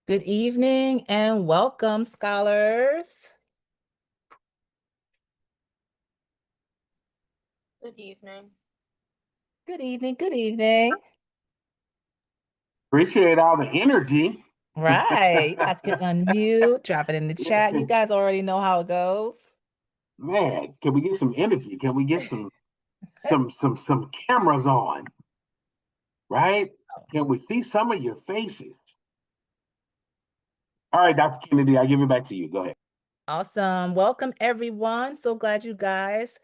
Good evening and welcome, scholars. Good evening. Good evening. Good evening. Appreciate all the energy. Right. You guys can unmute, drop it in the chat. You guys already know how it goes. Man, can we get some energy? Can we get some cameras on? Right? Can we see some of your faces? All right, Dr. Kennedy, I give it back to you. Go ahead. Awesome. Welcome, everyone. So glad you guys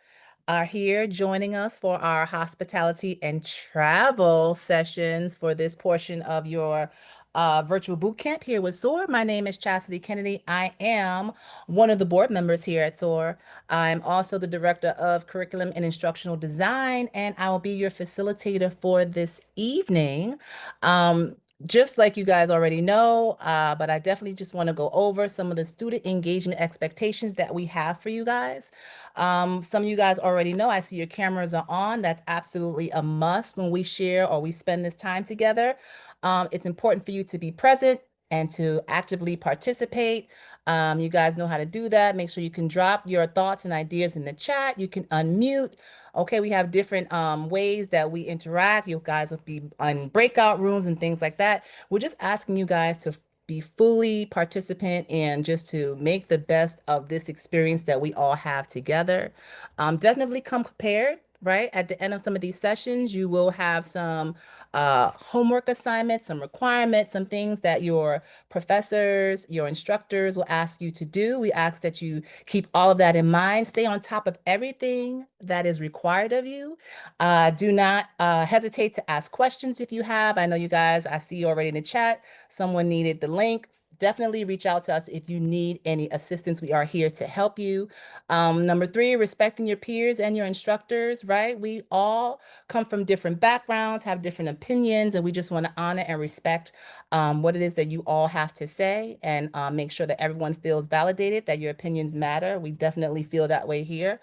are here joining us for our hospitality and travel sessions for this portion of your virtual boot camp here with S.O.A.R. My name is Chastity Kennedy. I am one of the board members here at S.O.A.R. I'm also the director of curriculum and instructional design, and I will be your facilitator for this evening. Um, just like you guys already know, but I definitely just want to go over some of the student engagement expectations that we have for you guys. Some of you guys already know, I see your cameras are on. That's absolutely a must when we share or we spend this time together. It's important for you to be present and to actively participate. You guys know how to do that. Make sure you can drop your thoughts and ideas in the chat. You can unmute. Okay, we have different ways that we interact. You guys will be on breakout rooms and things like that. We're just asking you guys to be fully participant and just to make the best of this experience that we all have together. Definitely come prepared, right? At the end of some of these sessions, you will have some homework assignments, some requirements, some things that your professors, your instructors will ask you to do. We ask that you keep all of that in mind. Stay on top of everything that is required of you. Do not hesitate to ask questions if you have. I know you guys, I see you already in the chat. Someone needed the link. Definitely reach out to us if you need any assistance. We are here to help you. Number three, respecting your peers and your instructors, right? We all come from different backgrounds, have different opinions, and we just want to honor and respect what it is that you all have to say and make sure that everyone feels validated, that your opinions matter. We definitely feel that way here.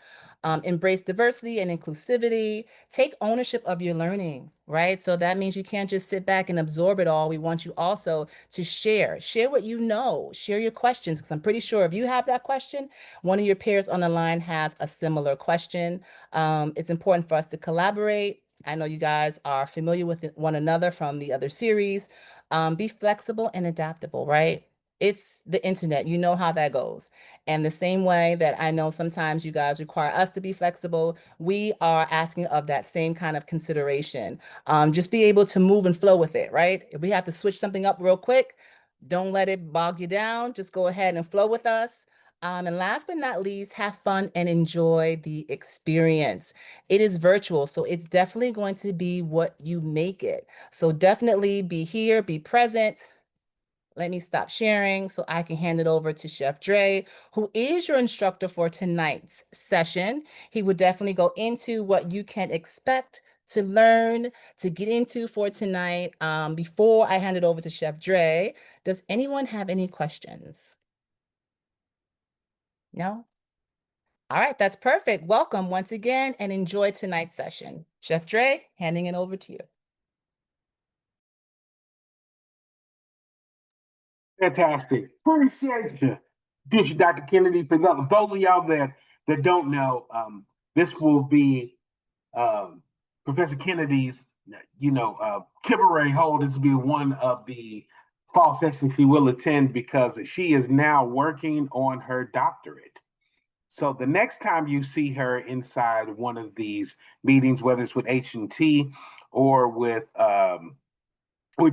Embrace diversity and inclusivity. Take ownership of your learning, right? So that means you can't just sit back and absorb it all. We want you also to share what you know, share your questions, because I'm pretty sure if you have that question, one of your peers on the line has a similar question. It's important for us to collaborate. I know you guys are familiar with one another from the other series. Be flexible and adaptable, right? It's the internet. You know how that goes. And the same way that I know sometimes you guys require us to be flexible, we are asking of that same kind of consideration. Just be able to move and flow with it, right? If we have to switch something up real quick, don't let it bog you down. Just go ahead and flow with us. And last but not least, have fun and enjoy the experience. It is virtual, so it's definitely going to be what you make it. So definitely be here, be present. Let me stop sharing so I can hand it over to Chef Dre, who is your instructor for tonight's session. He would definitely go into what you can expect to learn, to get into for tonight. Before I hand it over to Chef Dre, does anyone have any questions? No? All right, that's perfect. Welcome once again and enjoy tonight's session. Chef Dre, handing it over to you. Fantastic. Appreciate you. This is Dr. Kennedy. For those of y'all that don't know, this will be Professor Kennedy's, temporary hold. This will be one of the fall sessions she will attend because she is now working on her doctorate. So the next time you see her inside one of these meetings, whether it's with H&T or with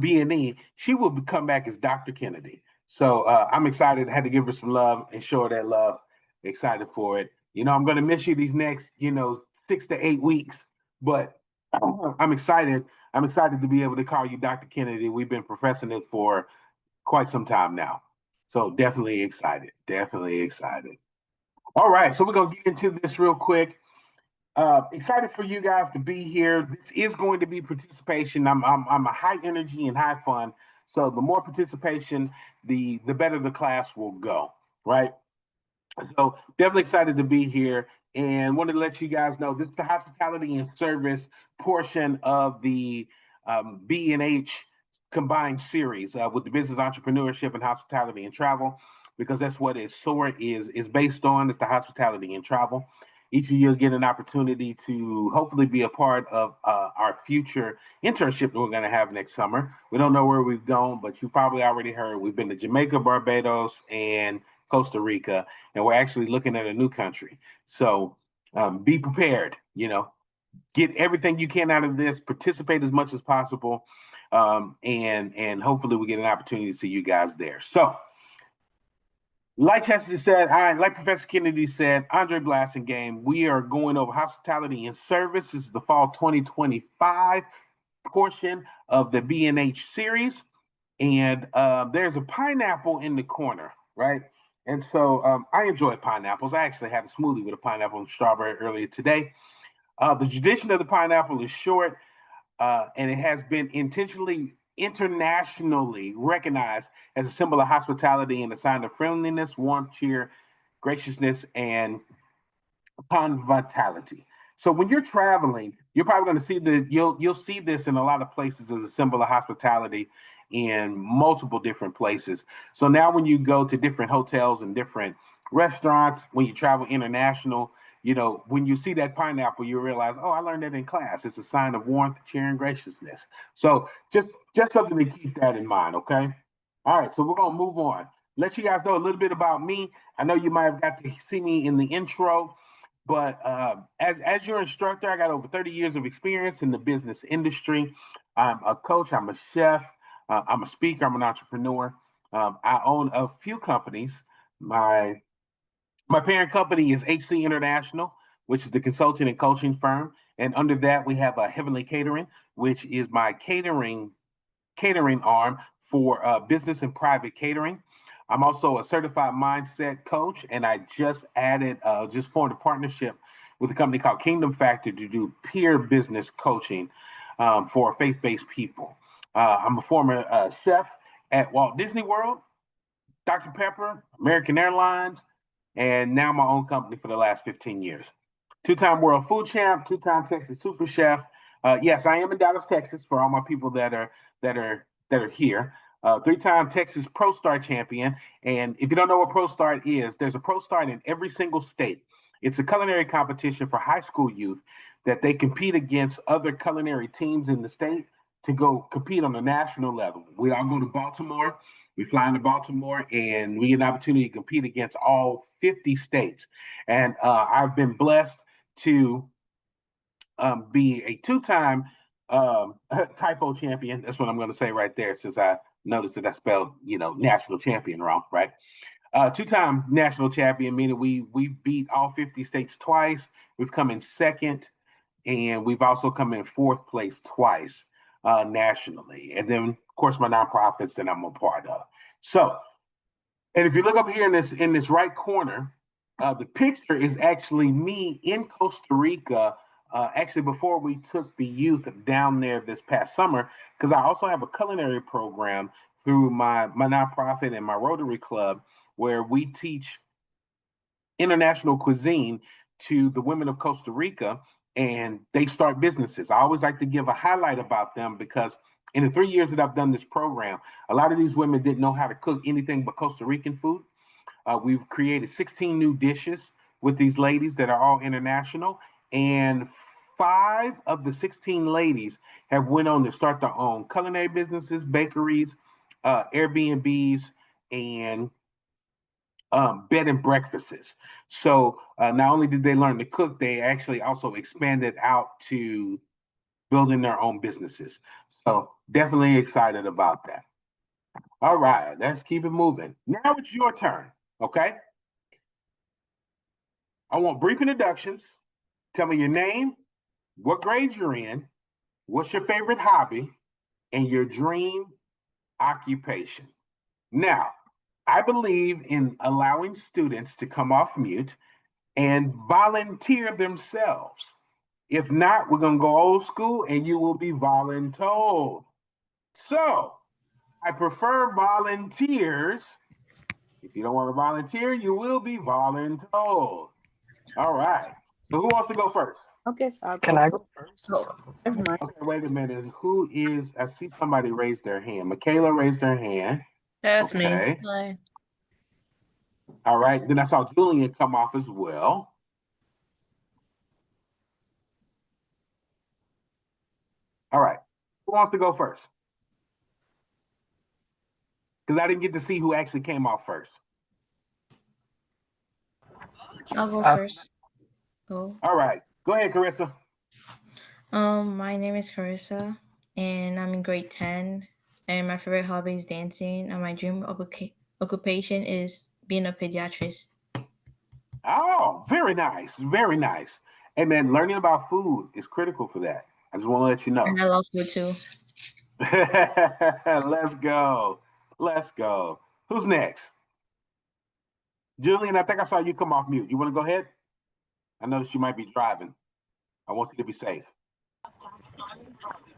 B&E, she will come back as Dr. Kennedy. So I'm excited. I had to give her some love and show her that love. Excited for it. I'm going to miss you these next, 6 to 8 weeks, but I'm excited. I'm excited to be able to call you Dr. Kennedy. We've been professing it for quite some time now. So definitely excited. Definitely excited. All right. So we're going to get into this real quick. Excited for you guys to be here. This is going to be participation. I'm a high energy and high fun. So the more participation, the better the class will go. Right. So definitely excited to be here and wanted to let you guys know this is the hospitality and service portion of the B&H combined series with the business entrepreneurship and hospitality and travel, because that's what S.O.A.R is based on. It's the hospitality and travel. Each of you will get an opportunity to hopefully be a part of our future internship that we're going to have next summer. We don't know where we've gone, but you probably already heard we've been to Jamaica, Barbados, and Costa Rica, and we're actually looking at a new country. So be prepared, get everything you can out of this, participate as much as possible, and hopefully we get an opportunity to see you guys there. So, like Chester said, like Professor Kennedy said, Andre Blasingame, we are going over hospitality and service. This is the fall 2025 portion of the B&H series, and there's a pineapple in the corner, right? And so I enjoy pineapples. I actually had a smoothie with a pineapple and strawberry earlier today. The tradition of the pineapple is short, and it has been intentionally internationally recognized as a symbol of hospitality and a sign of friendliness, warmth, cheer, graciousness, and conviviality. So when you're traveling, you're probably going to see you'll see this in a lot of places as a symbol of hospitality in multiple different places. So now when you go to different hotels and different restaurants, when you travel international, when you see that pineapple, you realize, oh, I learned that in class. It's a sign of warmth, cheer, and graciousness. So just something to keep that in mind, okay? All right, so we're gonna move on. Let you guys know a little bit about me. I know you might have got to see me in the intro, but as your instructor, I got over 30 years of experience in the business industry. I'm a coach, I'm a chef, I'm a speaker, I'm an entrepreneur. I own a few companies. My my parent company is HC International, which is the consulting and coaching firm. And under that, we have Heavenly Catering, which is my catering arm for business and private catering. I'm also a certified mindset coach, and I just formed a partnership with a company called Kingdom Factor to do peer business coaching for faith-based people. I'm a former chef at Walt Disney World, Dr. Pepper, American Airlines, and now my own company for the last 15 years. Two-time world food champ, two-time Texas super chef. Yes, I am in Dallas, Texas, for all my people that are here. Three-time Texas Pro Star champion. And if you don't know what Pro Star is, there's a Pro Star in every single state. It's a culinary competition for high school youth that they compete against other culinary teams in the state to go compete on the national level. We all go to Baltimore. We fly into Baltimore and we get an opportunity to compete against all 50 states. And I've been blessed to be a two-time typo champion. That's what I'm going to say right there, since I noticed that I spelled, national champion wrong, right? Two-time national champion, meaning we beat all 50 states twice. We've come in second, and we've also come in fourth place twice nationally. And then, of course, my nonprofits that I'm a part of. So, and if you look up here in this right corner, the picture is actually me in Costa Rica. Actually, before we took the youth down there this past summer, because I also have a culinary program through my nonprofit and my Rotary Club, where we teach international cuisine to the women of Costa Rica, and they start businesses. I always like to give a highlight about them because in the 3 years that I've done this program, a lot of these women didn't know how to cook anything but Costa Rican food. We've created 16 new dishes with these ladies that are all international, and 5 of the 16 ladies have went on to start their own culinary businesses, bakeries, Airbnbs, and bed and breakfasts. So not only did they learn to cook, they actually also expanded out to building their own businesses. So definitely excited about that. All right, let's keep it moving. Now it's your turn. Okay. I want brief introductions. Tell me your name, what grade you're in, what's your favorite hobby, and your dream occupation. Now, I believe in allowing students to come off mute and volunteer themselves. If not, we're going to go old school and you will be voluntold. So I prefer volunteers. If you don't want to volunteer, you will be voluntold. All right. So who wants to go first? Okay, so I'll Can go I first. go first? Oh, never mind. Okay, wait a minute. Who is? I see somebody raise their hand. Michaela raised her hand. That's me. Okay. Hi. All right. Then I saw Julian come off as well. All right. Who wants to go first? Because I didn't get to see who actually came off first. I'll go Uh, first. Oh. All right. Go ahead, Carissa. My name is Carissa, and I'm in grade 10. And my favorite hobby is dancing, and my dream occupation is being a pediatrist. Oh, very nice. Very nice. Hey, man, learning about food is critical for that. I just want to let you know. And I love food too. Let's go. Let's go. Who's next? Julian, I think I saw you come off mute. You want to go ahead? I noticed you might be driving. I want you to be safe.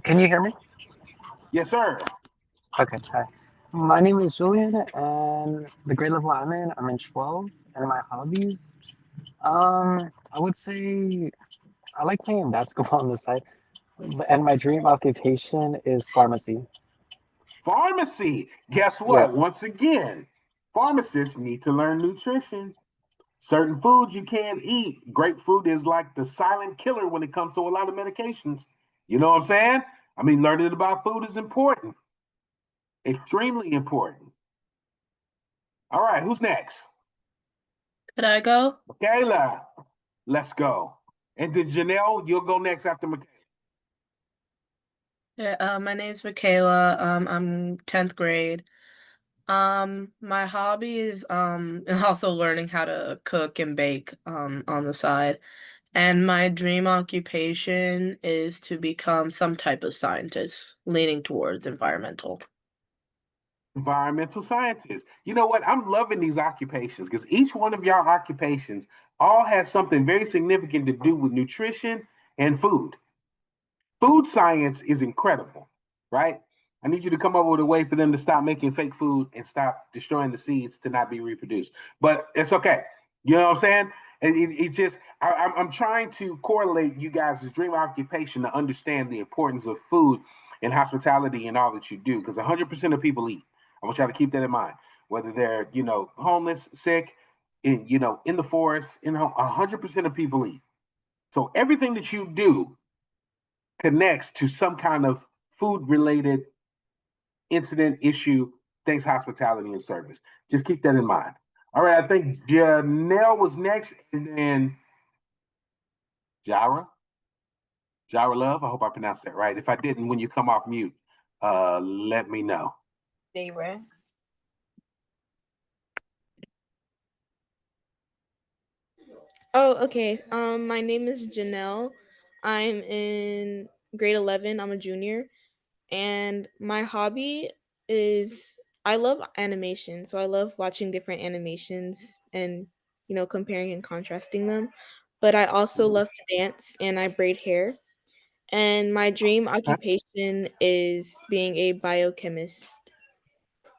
can you hear me? Yes, sir. Okay, hi. My name is Julian, and the grade level I'm in 12, and my hobbies, I would say I like playing basketball on the side, and my dream occupation is pharmacy. Pharmacy. Guess Yeah, what? Once again, pharmacists need to learn nutrition. Certain foods you can't eat. Grapefruit is like the silent killer when it comes to a lot of medications. You know what I'm saying? I mean, learning about food is important, extremely important. All right, who's next? Could I go? Michaela, let's go. And then Janelle, you'll go next after Michaela. Yeah, my name's Michaela. I'm 10th grade. My hobby is also learning how to cook and bake on the side. And my dream occupation is to become some type of scientist, leaning towards environmental. Environmental scientist. You know what? I'm loving these occupations because each one of y'all occupations all has something very significant to do with nutrition and food. Food science is incredible, right? I need you to come up with a way for them to stop making fake food and stop destroying the seeds to not be reproduced. But it's okay. You know what I'm saying? It just I'm trying to correlate you guys' dream occupation to understand the importance of food and hospitality and all that you do because 100% of people eat. I want y'all to keep that in mind. Whether they're homeless, sick, in the forest, 100% of people eat. So everything that you do connects to some kind of food related incident, issue, thanks hospitality and service. Just keep that in mind. All right, I think Janelle was next, and then Jara. Jara Love. I hope I pronounced that right. If I didn't, when you come off mute, let me know. Dayra. Oh, okay. My name is Janelle. I'm in grade 11. I'm a junior, and my hobby is I love animation. So I love watching different animations and, comparing and contrasting them. But I also love to dance and I braid hair. And my dream occupation is being a biochemist.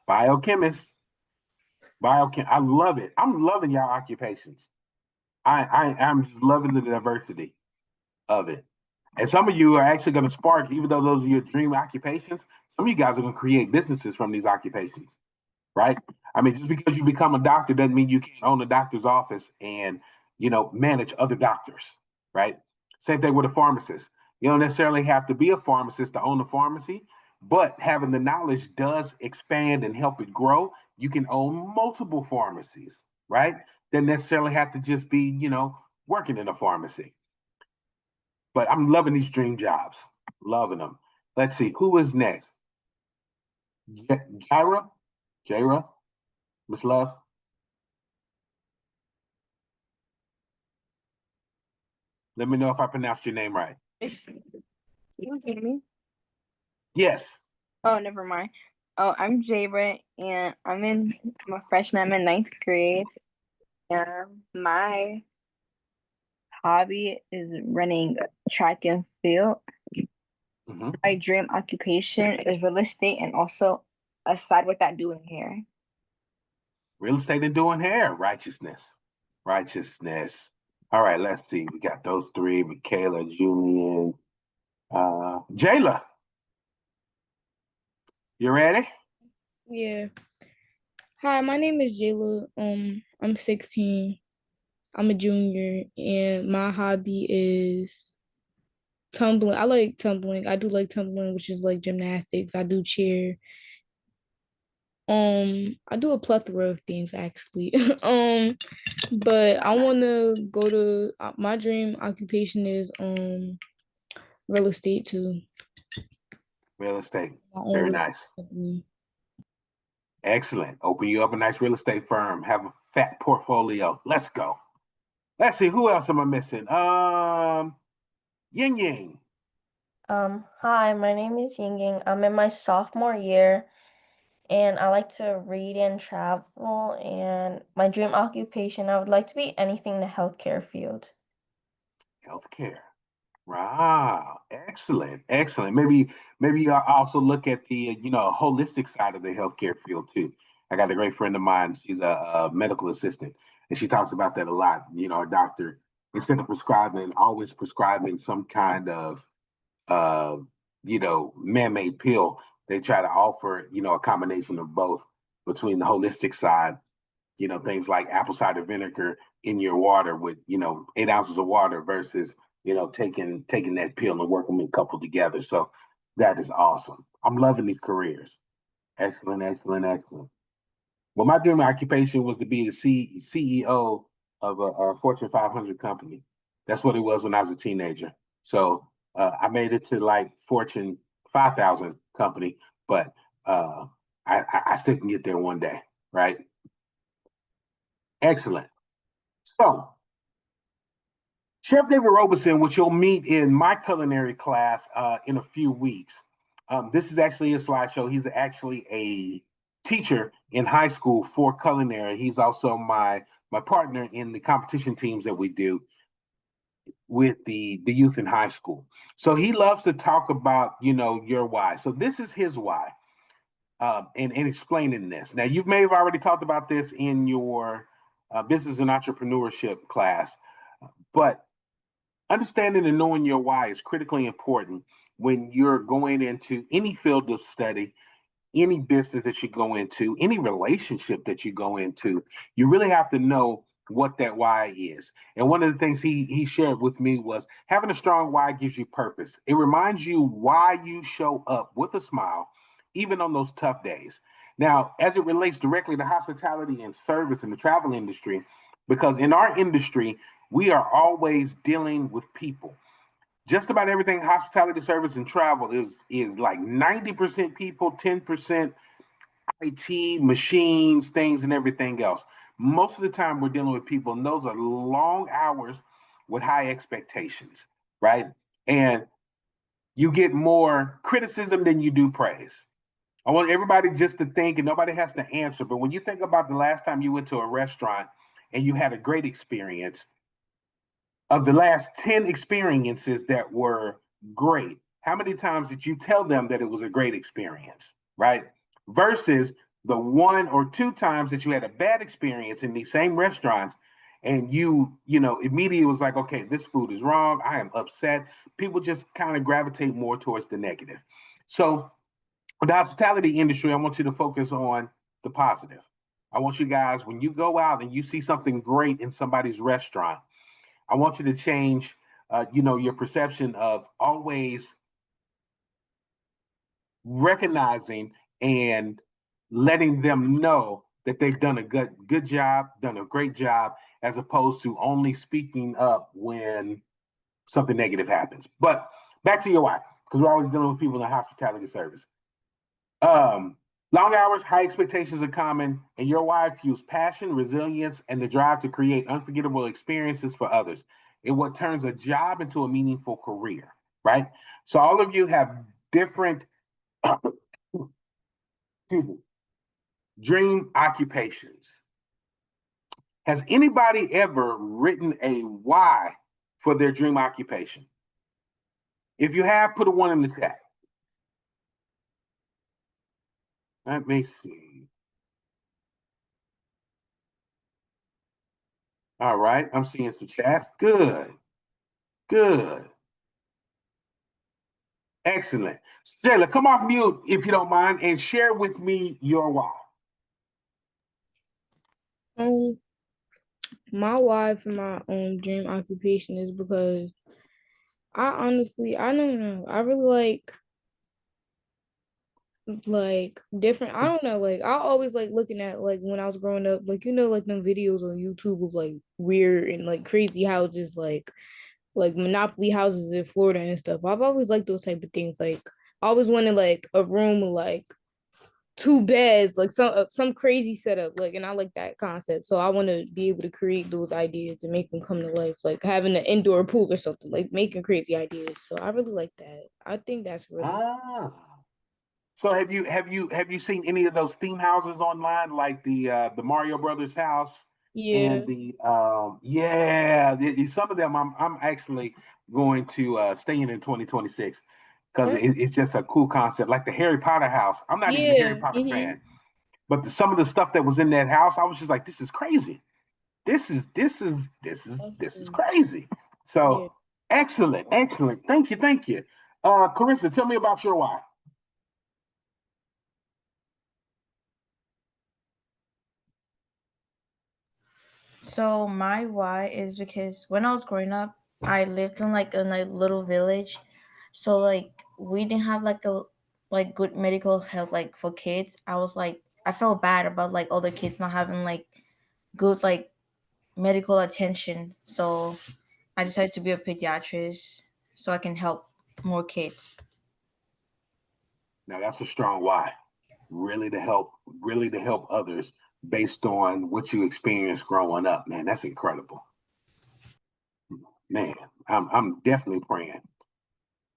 Biochemist. Biochem. I love it. I'm loving y'all occupations. I'm just loving the diversity of it. And some of you are actually going to spark, even though those are your dream occupations, some of you guys are going to create businesses from these occupations, right? I mean, just because you become a doctor doesn't mean you can't own a doctor's office and, manage other doctors, right? Same thing with a pharmacist. You don't necessarily have to be a pharmacist to own a pharmacy, but having the knowledge does expand and help it grow. You can own multiple pharmacies, right? Doesn't necessarily have to just be, working in a pharmacy. But I'm loving these dream jobs, loving them. Let's see who is next. Jaira, Jaira, Miss Love. Let me know if I pronounced your name right. Can you hear me? Yes. Oh, never mind. Oh, I'm Jayra, and I'm a freshman. I'm in ninth grade. And my hobby is running track and field. Mhm. My dream occupation is real estate, and also aside with that, doing hair. Real estate and doing hair. Righteousness. Righteousness. All right, let's see. We got those three: Michaela, Julian, Jayla. You ready? Yeah. Hi, my name is Jayla. I'm 16. I'm a junior, and my hobby is tumbling. I like tumbling. I do like tumbling, which is like gymnastics. I do cheer. I do a plethora of things actually. But I want to go to my dream occupation is real estate too. Real estate. My own Very real nice. estate company. Excellent. Open you up a nice real estate firm. Have a fat portfolio. Let's go. Let's see. Who else am I missing? Ying Ying. Hi, my name is Ying Ying. I'm in my sophomore year and I like to read and travel. And my dream occupation, I would like to be anything in the healthcare field. Healthcare. Wow. Excellent. Excellent. Maybe you also look at the holistic side of the healthcare field too. I got a great friend of mine. She's a medical assistant, and she talks about that a lot. A doctor, instead of prescribing, always prescribing some kind of uh, man-made pill, they try to offer, a combination of both between the holistic side, things like apple cider vinegar in your water with, 8 ounces of water versus, taking that pill and working them coupled together. So that is awesome. I'm loving these careers. Excellent, excellent, excellent. Well, my dream occupation was to be the CEO of a Fortune 500 company. That's what it was when I was a teenager. So I made it to like Fortune 5,000 company, but I still can get there one day, right? Excellent. So, Chef David Robeson, which you'll meet in my culinary class in a few weeks. This is actually a slideshow. He's actually a teacher in high school for culinary. He's also my partner in the competition teams that we do with the youth in high school. So he loves to talk about, your why. So this is his why, and explaining this. Now, you may have already talked about this in your business and entrepreneurship class, but understanding and knowing your why is critically important when you're going into any field of study, any business that you go into, any relationship that you go into. You really have to know what that why is. And one of the things he shared with me was having a strong why gives you purpose. It reminds you why you show up with a smile, even on those tough days. Now, as it relates directly to hospitality and service in the travel industry, because in our industry, we are always dealing with people. Just about everything hospitality, service, and travel is like 90% people, 10% IT, machines, things, and everything else. Most of the time, we're dealing with people, and those are long hours with high expectations, right? And you get more criticism than you do praise. I want everybody just to think, and nobody has to answer, but when you think about the last time you went to a restaurant and you had a great experience, of the last 10 experiences that were great, how many times did you tell them that it was a great experience, right? Versus the one or two times that you had a bad experience in these same restaurants and immediately was like, okay, this food is wrong. I am upset. People just kind of gravitate more towards the negative. So, for the hospitality industry, I want you to focus on the positive. I want you guys, when you go out and you see something great in somebody's restaurant, I want you to change, your perception of always recognizing and letting them know that they've done a good job, done a great job, as opposed to only speaking up when something negative happens. But back to your why, because we're always dealing with people in the hospitality service. Long hours, high expectations are common, and your why fuels passion, resilience, and the drive to create unforgettable experiences for others. In what turns a job into a meaningful career, right? So all of you have different excuse me, dream occupations. Has anybody ever written a why for their dream occupation? If you have, put a one in the chat. Let me see. All right. I'm seeing some chats. Good. Good. Excellent. Jayla, come off mute if you don't mind and share with me your why. Um, my why for my dream occupation is because I don't know. I really like different. I don't know. Like I always like looking at like when I was growing up, like like them videos on YouTube of like weird and like crazy houses, like Monopoly houses in Florida and stuff. I've always liked those type of things. Like I always wanted like a room with like two beds, like some crazy setup. Like, and I like that concept. So I want to be able to create those ideas and make them come to life. Like having an indoor pool or something. Like making crazy ideas. So I really like that. I think that's really Ah. So have you seen any of those theme houses online, like the Mario Brothers house and yeah. the some of them I'm actually going to stay in 2026 because Oh, it's just a cool concept, like the Harry Potter house. I'm not even a Harry yeah. Potter fan, but some of the stuff that was in that house, I was just like, this is crazy. This is Awesome. crazy. Yeah. So excellent, excellent. Thank you. Carissa, tell me about your why. So my why is because when I was growing up, I lived in like a little village. So like we didn't have like a like good medical health like for kids. I was like I felt bad about like other kids not having like good like medical attention. So I decided to be a pediatrician so I can help more kids. Now that's a strong why. Really to help others based on what you experienced growing up. Man, that's incredible. Man, I'm definitely praying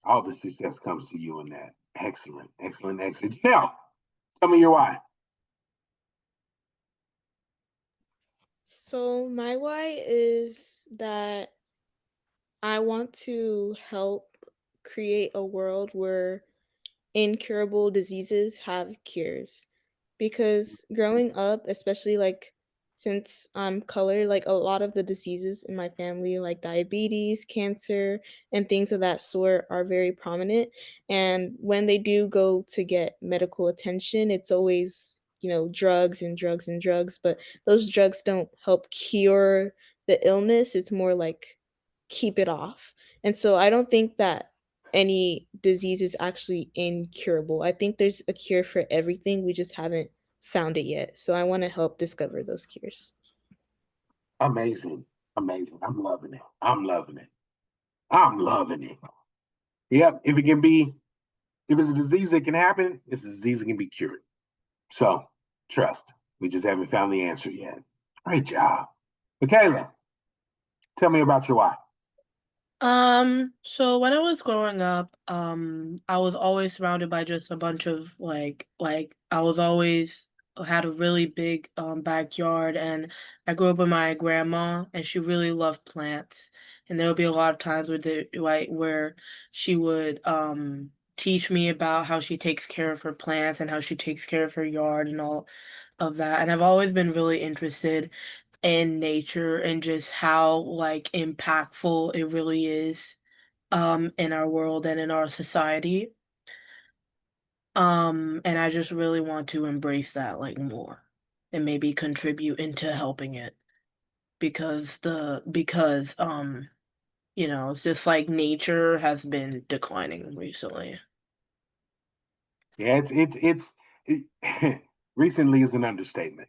all the success comes to you in that. Excellent, excellent, excellent. Now, tell me your why. So my why is that I want to help create a world where incurable diseases have cures. Because growing up, especially like since I'm colored, like a lot of the diseases in my family, like diabetes, cancer, and things of that sort, are very prominent. And when they do go to get medical attention, it's always, drugs and drugs and drugs. But those drugs don't help cure the illness, it's more like keep it off. And so I don't think that any disease is actually incurable. I think there's a cure for everything. We just haven't found it yet. So I want to help discover those cures. Amazing, amazing. I'm loving it. I'm loving it. I'm loving it. Yep. If it's a disease that can happen, it's a disease that can be cured. So trust. We just haven't found the answer yet. Great job. Michaela, tell me about your why. So when I was growing up, I was always surrounded by just a bunch of like I was always had a really big backyard, and I grew up with my grandma and she really loved plants. And there would be a lot of times where she would teach me about how she takes care of her plants and how she takes care of her yard and all of that. And I've always been really interested in nature and just how like impactful it really is in our world and in our society. And I just really want to embrace that like more and maybe contribute into helping it because it's just like nature has been declining recently. Yeah, recently is an understatement.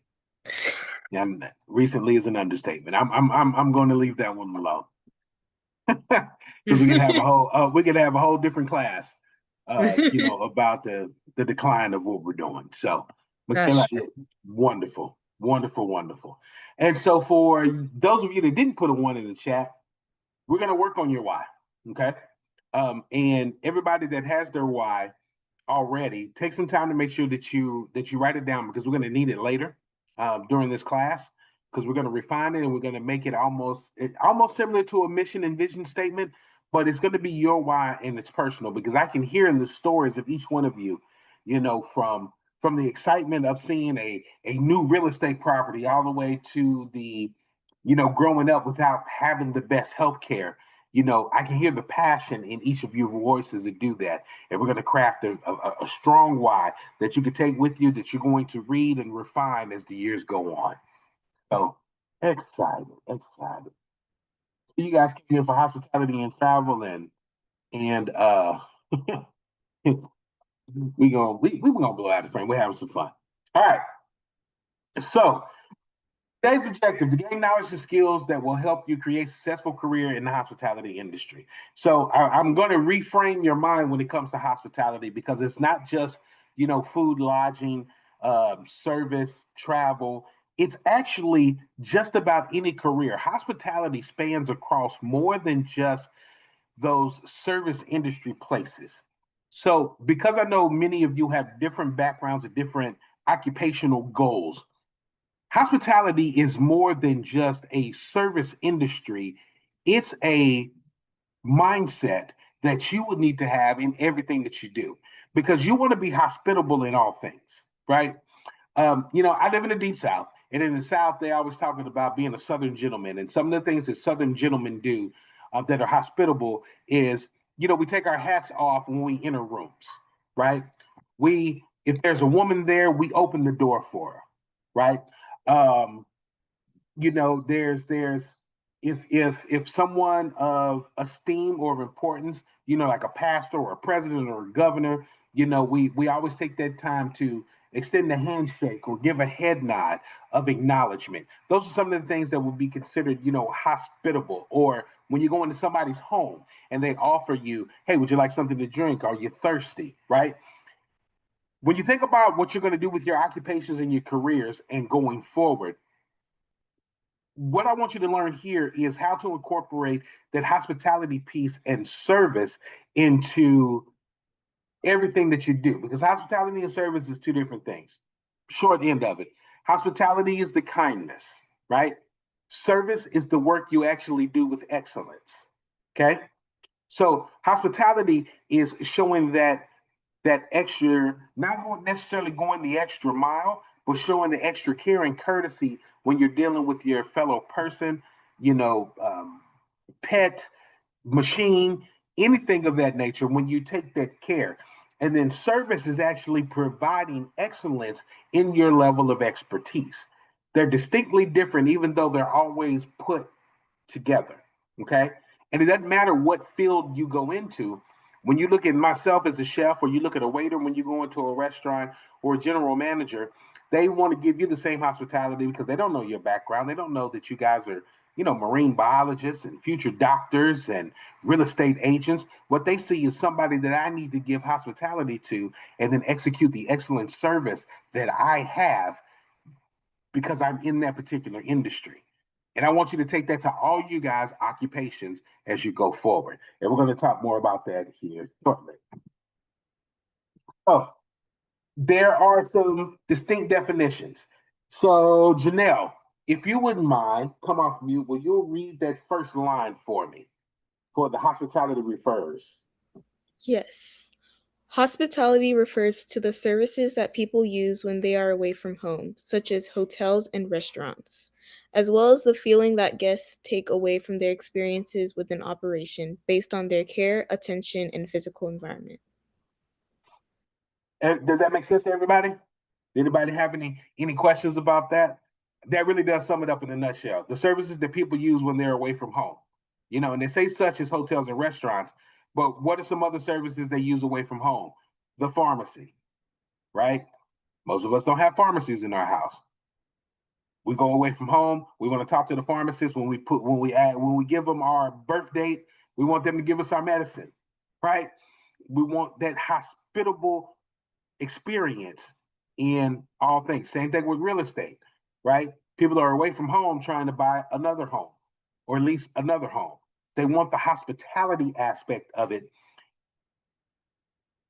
Yeah, recently is an understatement. I'm going to leave that one alone because we could have a whole different class, about the decline of what we're doing. So, That's Michaela, true. wonderful, wonderful, wonderful. And so, for those of you that didn't put a one in the chat, we're going to work on your why. Okay, and everybody that has their why already, take some time to make sure that you write it down because we're going to need it later during this class because we're going to refine it and we're going to make it almost similar to a mission and vision statement, but it's going to be your why and it's personal because I can hear in the stories of each one of you, from the excitement of seeing a new real estate property all the way to growing up without having the best health care. I can hear the passion in each of your voices to do that. And we're going to craft a strong why that you can take with you, that you're going to read and refine as the years go on. So excited, excited. So you guys came here for hospitality and travel, and we're gonna blow out the frame. We're having some fun. All right. So today's objective: to gain knowledge and skills that will help you create a successful career in the hospitality industry. So I'm going to reframe your mind when it comes to hospitality, because it's not just food, lodging, service, travel. It's actually just about any career. Hospitality spans across more than just those service industry places. So, because I know many of you have different backgrounds and different occupational goals, hospitality is more than just a service industry. It's a mindset that you would need to have in everything that you do, because you want to be hospitable in all things, right? I live in the deep South, and in the South, they always talking about being a Southern gentleman. And some of the things that Southern gentlemen do that are hospitable is, we take our hats off when we enter rooms, right? If there's a woman there, we open the door for her, right? Um, there's if someone of esteem or of importance, like a pastor or a president or a governor, we always take that time to extend a handshake or give a head nod of acknowledgement. Those are some of the things that would be considered, hospitable. Or when you go into somebody's home and they offer you, hey, would you like something to drink? Are you thirsty? Right? When you think about what you're going to do with your occupations and your careers and going forward, what I want you to learn here is how to incorporate that hospitality piece and service into everything that you do, because hospitality and service is two different things. Short end of it. Hospitality is the kindness, right? Service is the work you actually do with excellence. Okay? So hospitality is showing that extra, not necessarily going the extra mile, but showing the extra care and courtesy when you're dealing with your fellow person, pet, machine, anything of that nature, when you take that care. And then service is actually providing excellence in your level of expertise. They're distinctly different, even though they're always put together. Okay. And it doesn't matter what field you go into. When you look at myself as a chef, or you look at a waiter when you go into a restaurant, or a general manager, they want to give you the same hospitality because they don't know your background. They don't know that you guys are, marine biologists and future doctors and real estate agents. What they see is somebody that I need to give hospitality to and then execute the excellent service that I have because I'm in that particular industry. And I want you to take that to all you guys' occupations as you go forward. And we're going to talk more about that here shortly. Oh, there are some distinct definitions. So, Janelle, if you wouldn't mind, come off mute. Will you read that first line for me for the hospitality refers? Yes. Hospitality refers to the services that people use when they are away from home, such as hotels and restaurants, as well as the feeling that guests take away from their experiences with an operation based on their care, attention, and physical environment. Does that make sense to everybody? Anybody have any questions about that? That really does sum it up in a nutshell. The services that people use when they're away from home. And they say such as hotels and restaurants, but what are some other services they use away from home? The pharmacy, right? Most of us don't have pharmacies in our house. We go away from home. We want to talk to the pharmacist when we give them our birth date. We want them to give us our medicine, right? We want that hospitable experience in all things. Same thing with real estate, right? People are away from home trying to buy another home or lease another home. They want the hospitality aspect of it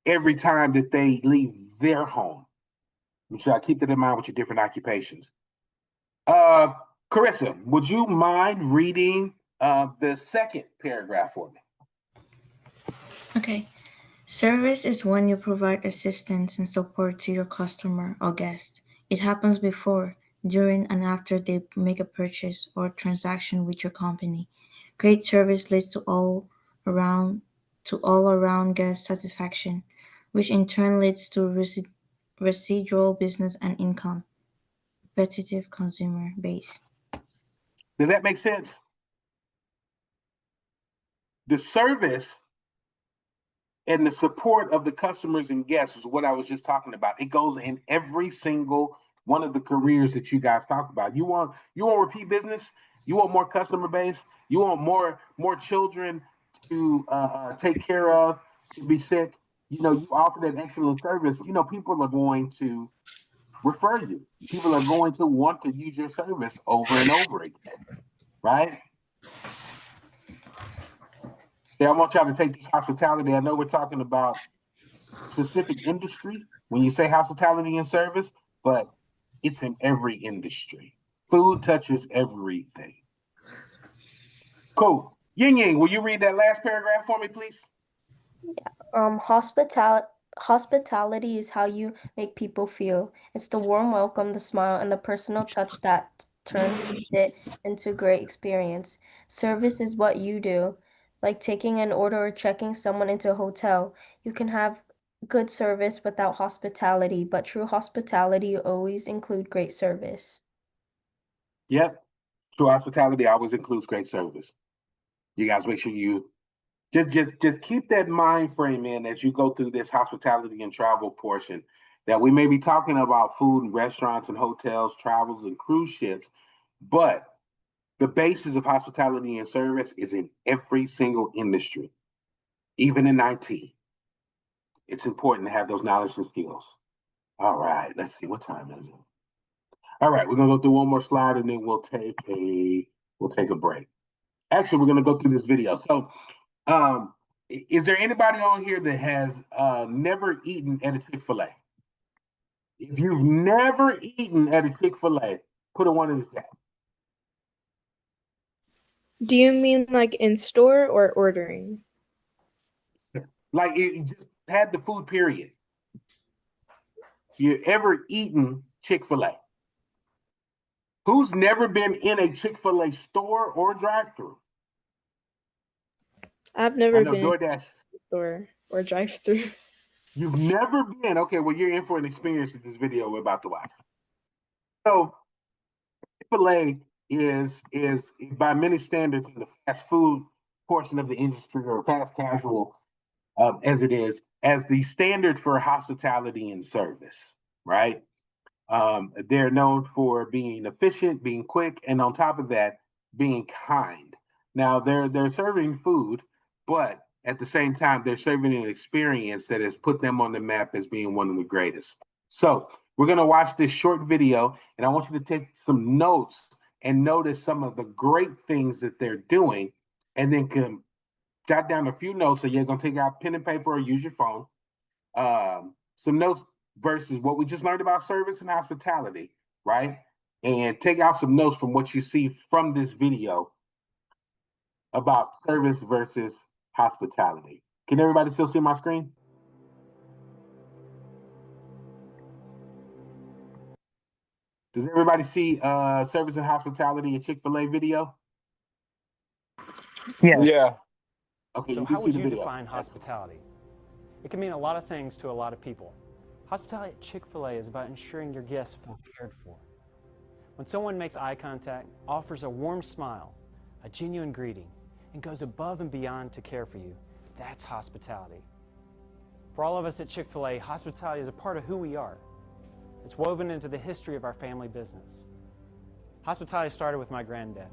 every time that they leave their home. You should keep that in mind with your different occupations. Carissa, would you mind reading the second paragraph for me? Okay. Service is when you provide assistance and support to your customer or guest. It happens before, during and after they make a purchase or transaction with your company. Great service leads to all around guest satisfaction, which in turn leads to residual business and income. Repetitive consumer base. Does that make sense? The service and the support of the customers and guests is what I was just talking about. It goes in every single one of the careers that you guys talked about. You want repeat business. You want more customer base. You want more children to take care of, to be sick. You offer that excellent service. People are going to refer you. People are going to want to use your service over and over again, right? See, I want y'all to take the hospitality. I know we're talking about specific industry when you say hospitality and service, but it's in every industry. Food touches everything. Cool. Ying Ying, will you read that last paragraph for me, please? Hospitality is how you make people feel. It's the warm welcome, the smile, and the personal touch that turn a visit into a great experience. Service is what you do, like taking an order or checking someone into a hotel. You can have good service without hospitality, but true hospitality always include great service. Yep. True hospitality always includes great service. You guys make sure you just keep that mind frame in as you go through this hospitality and travel portion, that we may be talking about food and restaurants and hotels, travels and cruise ships, but the basis of hospitality and service is in every single industry, even in IT. It's important to have those knowledge and skills. All right, let's see, what time is it? All right, we're gonna go through one more slide and then we'll take a break. Actually, we're gonna go through this video. So, is there anybody on here that has never eaten at a Chick-fil-A? If you've never eaten at a Chick-fil-A, put a one in the chat. Do you mean like in store or ordering? Like you just had the food, period. You ever eaten Chick-fil-A? Who's never been in a Chick-fil-A store or drive-through? I've never know been in a DoorDash. store or drive-through. You've never been. Okay, well, you're in for an experience with this video we're about to watch. So, Chick-fil-A is by many standards in the fast food portion of the industry, or fast casual, as it is, as the standard for hospitality and service, right? They're known for being efficient, being quick, and on top of that, being kind. Now they're serving food, but at the same time, they're serving an experience that has put them on the map as being one of the greatest. So we're gonna watch this short video, and I want you to take some notes and notice some of the great things that they're doing, and then can jot down a few notes. So you're gonna take out pen and paper or use your phone. Some notes versus what we just learned about service and hospitality, right? And take out some notes from what you see from this video about service versus hospitality. Can everybody still see my screen? Does everybody see service and hospitality and Chick-fil-A video? Yeah. Okay, So you how can see would the you video. define hospitality? It can mean a lot of things to a lot of people. Hospitality at Chick-fil-A is about ensuring your guests feel cared for. When someone makes eye contact, offers a warm smile, a genuine greeting, and goes above and beyond to care for you, that's hospitality. For all of us at Chick-fil-A, hospitality is a part of who we are. It's woven into the history of our family business. Hospitality started with my granddad.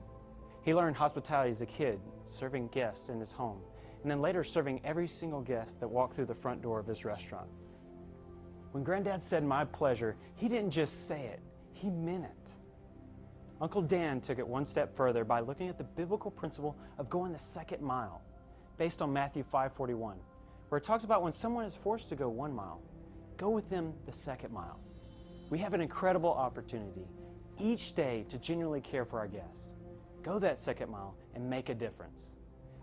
He learned hospitality as a kid, serving guests in his home, and then later serving every single guest that walked through the front door of his restaurant. When Granddad said "my pleasure," he didn't just say it, he meant it. Uncle Dan took it one step further by looking at the biblical principle of going the second mile, based on Matthew 5:41, where it talks about when someone is forced to go 1 mile, go with them the second mile. We have an incredible opportunity each day to genuinely care for our guests. Go that second mile and make a difference.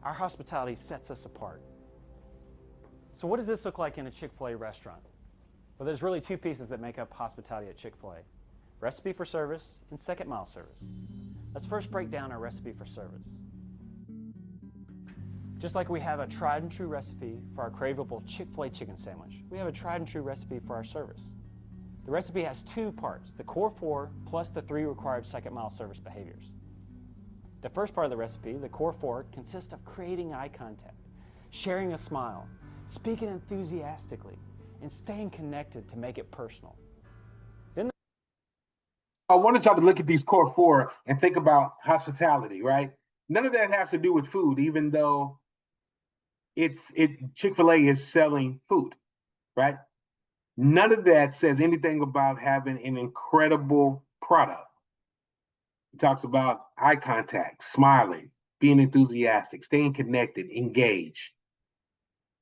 Our hospitality sets us apart. So what does this look like in a Chick-fil-A restaurant? Well, there's really two pieces that make up hospitality at Chick-fil-A. recipe for service, and second mile service. Let's first break down our recipe for service. Just like we have a tried and true recipe for our craveable Chick-fil-A chicken sandwich, we have a tried and true recipe for our service. The recipe has two parts, the core 4 plus the 3 required second mile service behaviors. The first part of the recipe, the core 4, consists of creating eye contact, sharing a smile, speaking enthusiastically, and staying connected to make it personal. Then I wanted y'all to look at these core 4 and think about hospitality, right? None of that has to do with food, even though Chick-fil-A is selling food, right? None of that says anything about having an incredible product. It talks about eye contact, smiling, being enthusiastic, staying connected, engaged.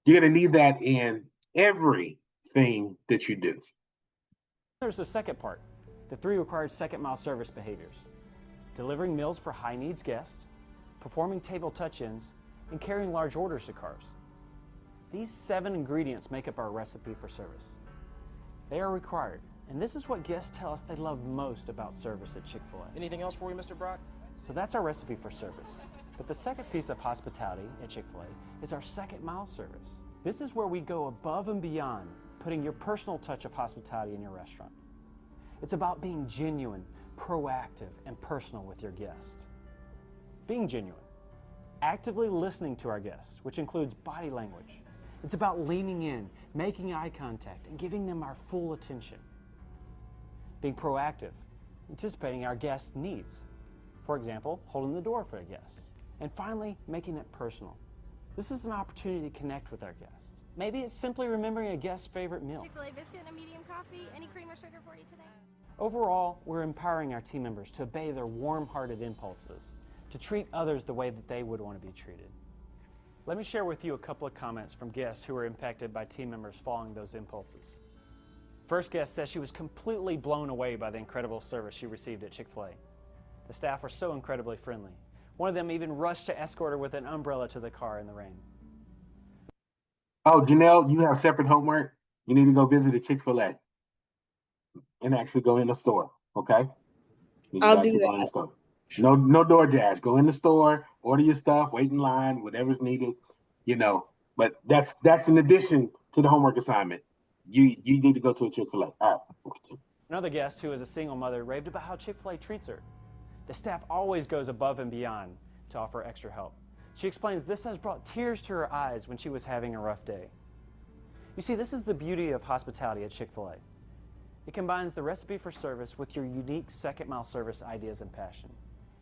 You're going to need that in everything that you do. there's the second part, the 3 required second mile service behaviors. Delivering meals for high needs guests, performing table touch-ins, and carrying large orders to cars. These 7 ingredients make up our recipe for service. They are required, and this is what guests tell us they love most about service at Chick-fil-A. Anything else for you, Mr. Brock? So that's our recipe for service. But the second piece of hospitality at Chick-fil-A is our second mile service. This is where we go above and beyond, putting your personal touch of hospitality in your restaurant. It's about being genuine, proactive, and personal with your guests. Being genuine. Actively listening to our guests, which includes body language. It's about leaning in, making eye contact, and giving them our full attention. Being proactive, anticipating our guests' needs. For example, holding the door for a guest. And finally, making it personal. This is an opportunity to connect with our guests. Maybe it's simply remembering a guest's favorite meal. Chick-fil-A biscuit and a medium coffee. Any cream or sugar for you today? Overall, we're empowering our team members to obey their warm-hearted impulses, to treat others the way that they would want to be treated. Let me share with you a couple of comments from guests who were impacted by team members following those impulses. First guest says she was completely blown away by the incredible service she received at Chick-fil-A. The staff were so incredibly friendly. One of them even rushed to escort her with an umbrella to the car in the rain. Oh, Janelle, you have separate homework. You need to go visit a Chick-fil-A and actually go in the store, okay? I'll do that. No DoorDash. Go in the store, order your stuff, wait in line, whatever's needed, But that's in addition to the homework assignment. You need to go to a Chick-fil-A. All right. Another guest who is a single mother raved about how Chick-fil-A treats her. The staff always goes above and beyond to offer extra help. She explains this has brought tears to her eyes when she was having a rough day. You see, this is the beauty of hospitality at Chick-fil-A. It combines the recipe for service with your unique second mile service ideas and passion.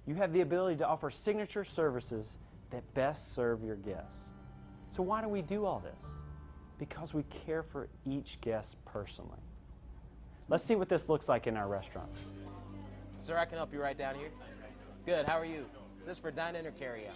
You have the ability to offer signature services that best serve your guests. So why do we do all this? Because we care for each guest personally. Let's see what this looks like in our restaurant. Sir, I can help you right down here. Good, how are you? Is this for dine-in or carry-out?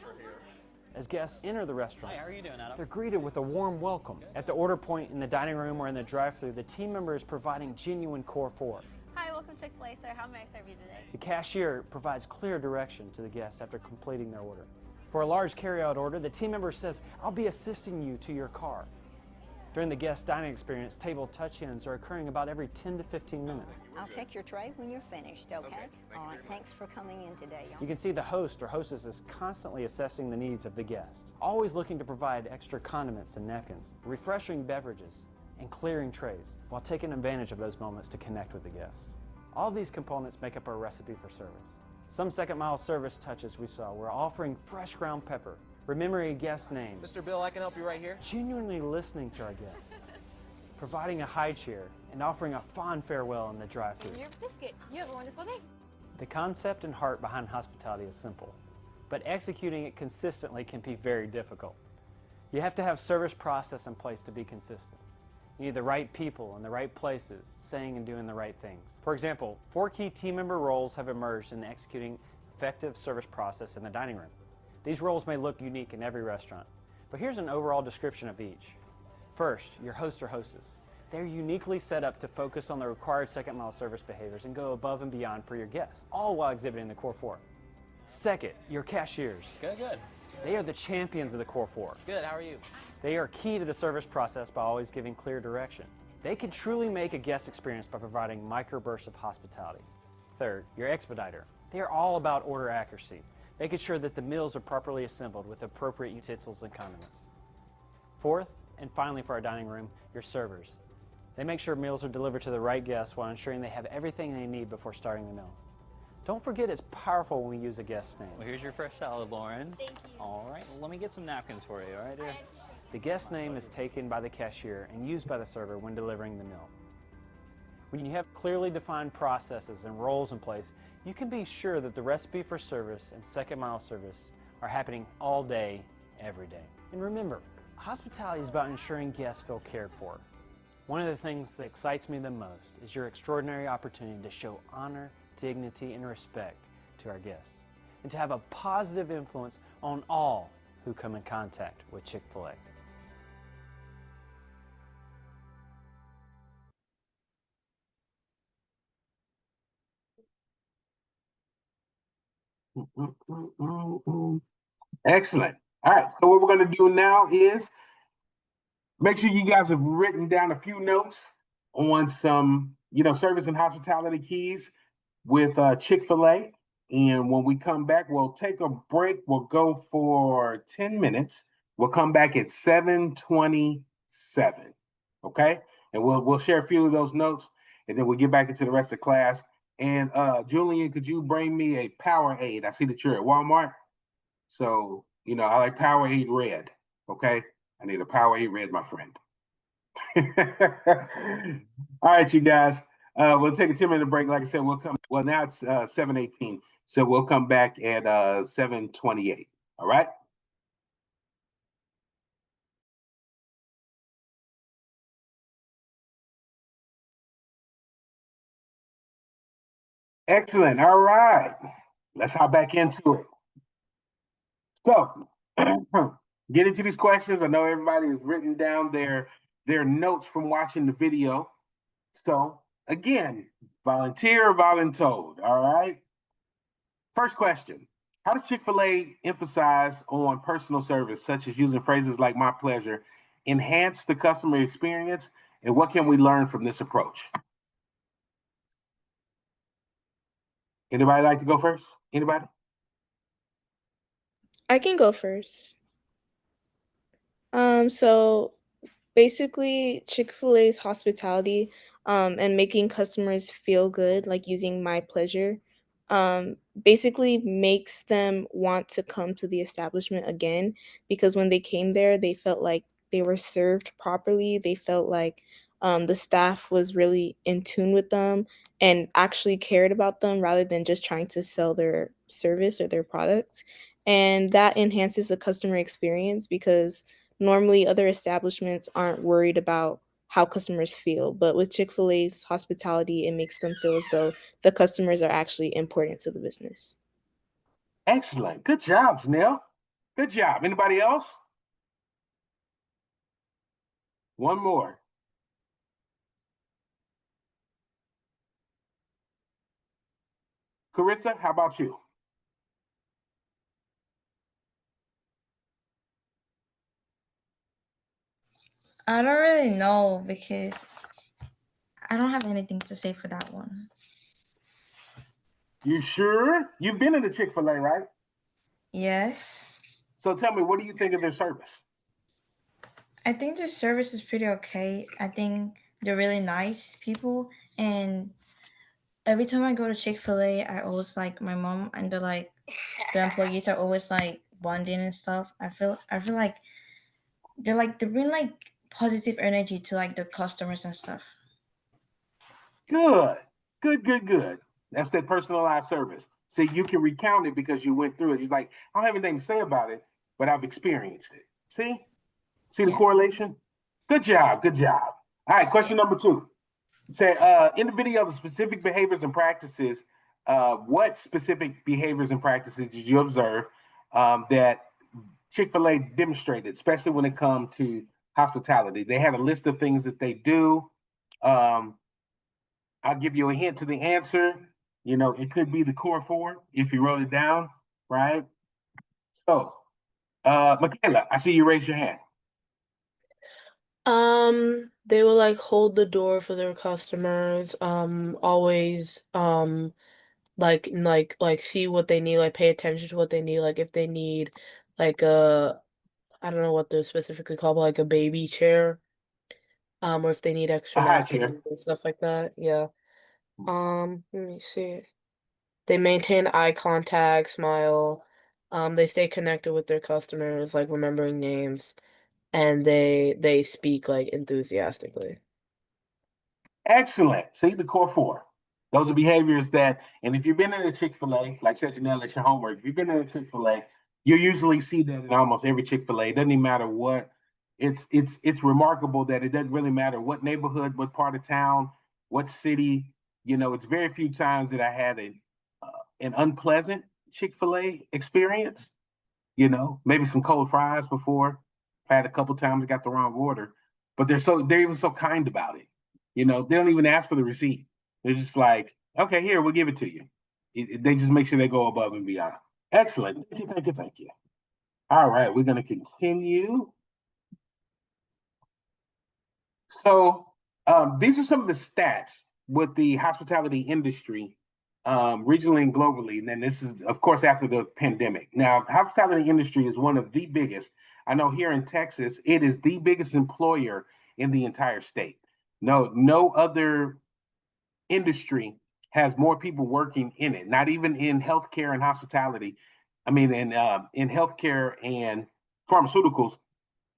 As guests enter the restaurant, Hi, how are you doing, Adam? they're greeted with a warm welcome. At the order point, in the dining room, or in the drive-thru, the team member is providing genuine core 4. Hi, welcome to Chick-fil-A, sir. How may I serve you today? The cashier provides clear direction to the guests after completing their order. For a large carry-out order, the team member says, "I'll be assisting you to your car." During the guest dining experience, table touch-ins are occurring about every 10 to 15 minutes. I'll take your tray when you're finished, okay? All right, thanks for coming in today. You can see the host or hostess is constantly assessing the needs of the guest, always looking to provide extra condiments and napkins, refreshing beverages, and clearing trays, while taking advantage of those moments to connect with the guest. All of these components make up our recipe for service. Some second mile service touches we saw were offering fresh ground pepper, remembering a guest's name, Mr. Bill, I can help you right here. genuinely listening to our guests, providing a high chair, and offering a fond farewell in the drive-thru. Your biscuit. You have a wonderful day. The concept and heart behind hospitality is simple, but executing it consistently can be very difficult. You have to have service process in place to be consistent. You need the right people in the right places, saying and doing the right things. For example, 4 key team member roles have emerged in executing effective service process in the dining room. These roles may look unique in every restaurant, but here's an overall description of each. First, your host or hostess. They're uniquely set up to focus on the required second mile service behaviors and go above and beyond for your guests, all while exhibiting the core 4. Second, your cashiers. Good. They are the champions of the core 4. Good, how are you? They are key to the service process by always giving clear direction. They can truly make a guest experience by providing microbursts of hospitality. Third, your expediter. They are all about order accuracy, making sure that the meals are properly assembled with appropriate utensils and condiments. Fourth, and finally for our dining room, your servers. They make sure meals are delivered to the right guests while ensuring they have everything they need before starting the meal. Don't forget it's powerful when we use a guest's name. Well, here's your fresh salad, Lauren. Thank you. All right, well, let me get some napkins for you, all right, dear? The guest's name is taken by the cashier and used by the server when delivering the meal. When you have clearly defined processes and roles in place, you can be sure that the recipe for service and second mile service are happening all day, every day. And remember, hospitality is about ensuring guests feel cared for. One of the things that excites me the most is your extraordinary opportunity to show honor, dignity, and respect to our guests, and to have a positive influence on all who come in contact with Chick-fil-A. Excellent. All right, so what we're going to do now is make sure you guys have written down a few notes on some, service and hospitality keys with Chick-fil-A. And when we come back, we'll take a break. We'll go for 10 minutes. We'll come back at 7:27. Okay? And we'll share a few of those notes, and then we'll get back into the rest of the class. And Julian, could you bring me a Powerade? I see that you're at Walmart. So, I like Powerade Red. Okay? I need a Powerade Red, my friend. All right, you guys. We'll take a 10-minute break. Like I said, now it's 7:18. So we'll come back at 7:28. All right? Excellent. All right. Let's hop back into it. So get into these questions. I know everybody has written down their notes from watching the video. So again, volunteer or voluntold. All right. First question. How does Chick-fil-A emphasize on personal service, such as using phrases like my pleasure, enhance the customer experience? And what can we learn from this approach? Anybody like to go first? Anybody? I can go first. So basically Chick-fil-A's hospitality and making customers feel good, like using my pleasure, basically makes them want to come to the establishment again because when they came there, they felt like they were served properly. They felt like the staff was really in tune with them and actually cared about them rather than just trying to sell their service or their products. And that enhances the customer experience because normally other establishments aren't worried about how customers feel, but with Chick-fil-A's hospitality, it makes them feel as though the customers are actually important to the business. Excellent. Good job, Janelle. Good job. Anybody else? One more. Carissa, how about you? I don't really know because I don't have anything to say for that one. You sure? You've been in the Chick-fil-A, right? Yes. So tell me, what do you think of their service? I think their service is pretty okay. I think they're really nice people, and every time I go to Chick-fil-A, I always like my mom and the employees are always like bonding and stuff. I feel like they bring like positive energy to like the customers and stuff. Good. Good. That's that personalized service. See, you can recount it because you went through it. He's like, I don't have anything to say about it, but I've experienced it. See the correlation? Good job. All right, question number 2. Say, in the video, the specific behaviors and practices, what specific behaviors and practices did you observe that Chick-fil-A demonstrated, especially when it comes to hospitality? They had a list of things that they do. I'll give you a hint to the answer. It could be the core 4 if you wrote it down, right? So, Michaela, I see you raise your hand. They will like hold the door for their customers, always like see what they need, like pay attention to what they need, like if they need like a I don't know what they're specifically called, but like a baby chair, or if they need extra A high chair. napkins and stuff like that. Yeah. Let me see. They maintain eye contact, smile. They stay connected with their customers, like remembering names, and they speak like enthusiastically. Excellent. See the core four. Those are behaviors that, and if you've been in a Chick-fil-A, like said Janelle, it's your homework. If you've been in a Chick-fil-A, you usually see that in almost every Chick-fil-A. It doesn't even matter what. It's remarkable that it doesn't really matter what neighborhood, what part of town, what city. It's very few times that I had an unpleasant Chick-fil-A experience. Maybe some cold fries before. I've had a couple times, got the wrong order, but they're even so kind about it. They don't even ask for the receipt. They're just like, okay, here, we'll give it to you. They just make sure they go above and beyond. Excellent. Thank you, thank you, thank you. All right, we're going to continue. So these are some of the stats with the hospitality industry, regionally and globally. And then this is, of course, after the pandemic. Now, the hospitality industry is one of the biggest. I know here in Texas, it is the biggest employer in the entire state. No other industry has more people working in it. Not even in healthcare and hospitality. I mean, in healthcare and pharmaceuticals,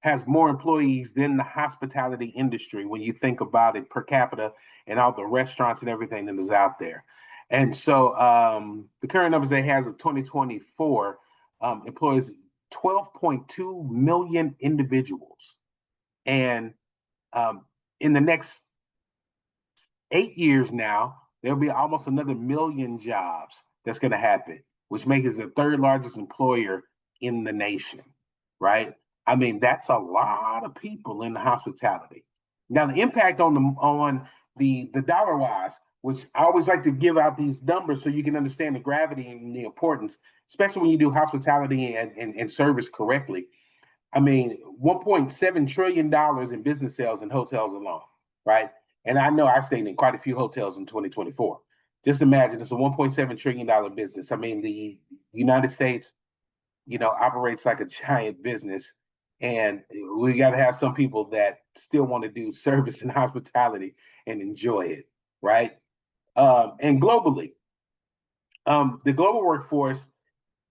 has more employees than the hospitality industry when you think about it per capita and all the restaurants and everything that is out there. And so the current numbers they has of 2024 employs 12.2 million individuals. And in the next 8 years now, there'll be almost another million jobs that's going to happen, which makes it the third largest employer in the nation, right? I mean, that's a lot of people in the hospitality. Now, the impact on the dollar wise, which I always like to give out these numbers so you can understand the gravity and the importance, especially when you do hospitality and service correctly. I mean, $1.7 trillion in business sales in hotels alone, right? And I know I stayed in quite a few hotels in 2024. Just imagine it's a $1.7 trillion business. I mean, the United States, operates like a giant business. And we got to have some people that still want to do service and hospitality and enjoy it, right? And globally, the global workforce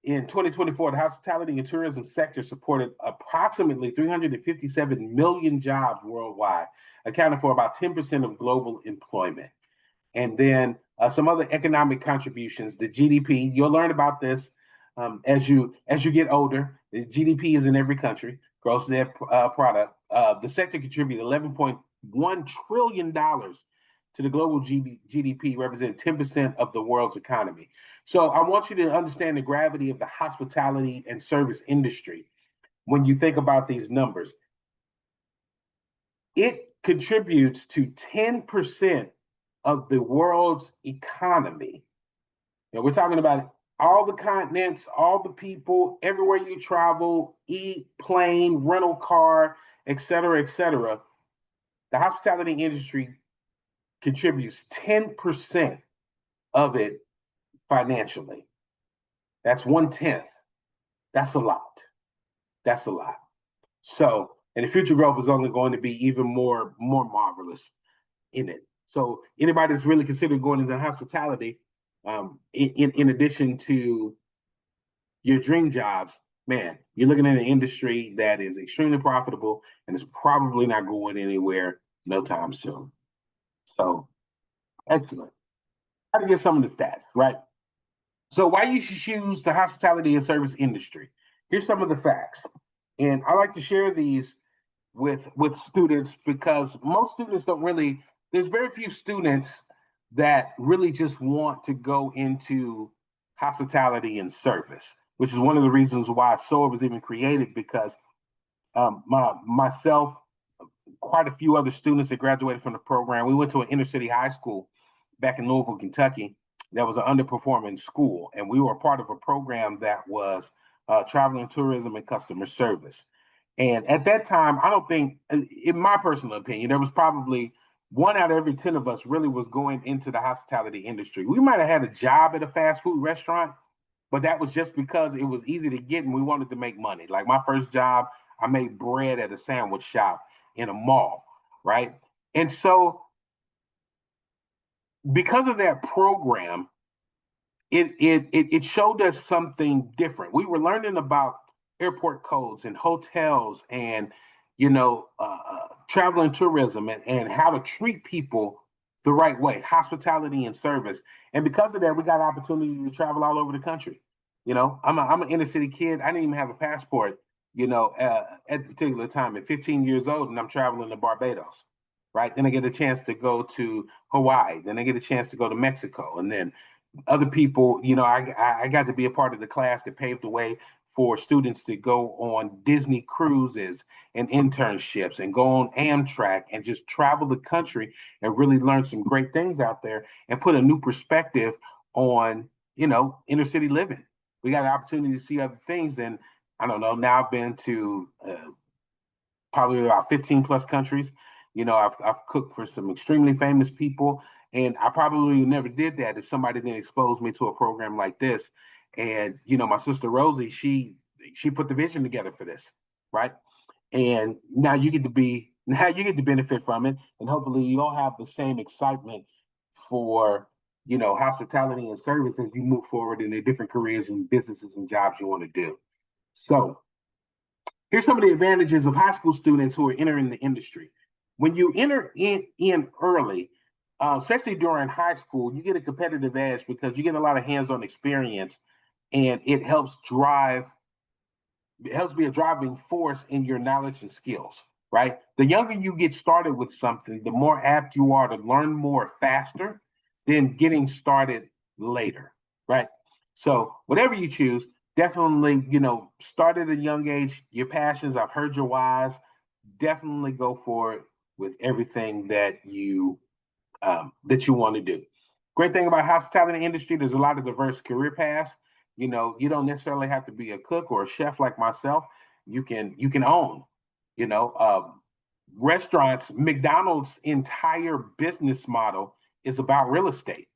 in 2024, the hospitality and tourism sector supported approximately 357 million jobs worldwide, accounting for about 10% of global employment. And then some other economic contributions, the GDP, you'll learn about this as you get older. The GDP is in every country, gross net product. The sector contributed $11.1 trillion to the global GDP, representing 10% of the world's economy. So I want you to understand the gravity of the hospitality and service industry when you think about these numbers. It contributes to 10% of the world's economy. We're talking about all the continents, all the people, everywhere you travel, eat, plane, rental car, et cetera, et cetera. The hospitality industry contributes 10% of it financially. That's 1/10. That's a lot. That's a lot. So, and the future growth is only going to be even more marvelous in it. So, anybody that's really considering going into hospitality, in addition to your dream jobs, man, you're looking at an industry that is extremely profitable and is probably not going anywhere no time soon. So, excellent. How to get some of the stats, right? So why you should choose the hospitality and service industry? Here's some of the facts, and I like to share these with students because most students don't really. There's very few students that really just want to go into hospitality and service, which is one of the reasons why S.O.A.R was even created. Because myself, quite a few other students that graduated from the program, we went to an inner city high school back in Louisville, Kentucky, that was an underperforming school. And we were part of a program that was traveling tourism and customer service. And at that time, I don't think, in my personal opinion, there was probably 1 out of every 10 of us really was going into the hospitality industry. We might have had a job at a fast food restaurant, but that was just because it was easy to get and we wanted to make money. Like my first job, I made bread at a sandwich shop in a mall, right? And so because of that program, it showed us something different. We were learning about airport codes and hotels and travel and tourism and how to treat people the right way, hospitality and service. And because of that, we got opportunity to travel all over the country. I'm an inner city kid. I didn't even have a passport, at a particular time at 15 years old, and I'm traveling to Barbados, right? Then I get a chance to go to Hawaii. Then I get a chance to go to Mexico, and then other people, I got to be a part of the class that paved the way for students to go on Disney cruises and internships and go on Amtrak and just travel the country and really learn some great things out there and put a new perspective on, inner city living. We got an opportunity to see other things. And I don't know, now I've been to probably about 15 plus countries. I've cooked for some extremely famous people, and I probably never did that if somebody didn't expose me to a program like this. And my sister Rosie, she put the vision together for this, right? And now you get to now you get to benefit from it, and hopefully you all have the same excitement for hospitality and service as you move forward in the different careers and businesses and jobs you want to do. So here's some of the advantages of high school students who are entering the industry. When you enter in early, especially during high school, you get a competitive edge because you get a lot of hands-on experience, and it helps be a driving force in your knowledge and skills, right? The younger you get started with something, the more apt you are to learn more faster than getting started later, right? So whatever you choose, definitely, start at a young age. Your passions, I've heard your whys. Definitely go for it with everything that you want to do. Great thing about hospitality industry, there's a lot of diverse career paths. You don't necessarily have to be a cook or a chef like myself. You can own, you know, restaurants. McDonald's entire business model is about real estate,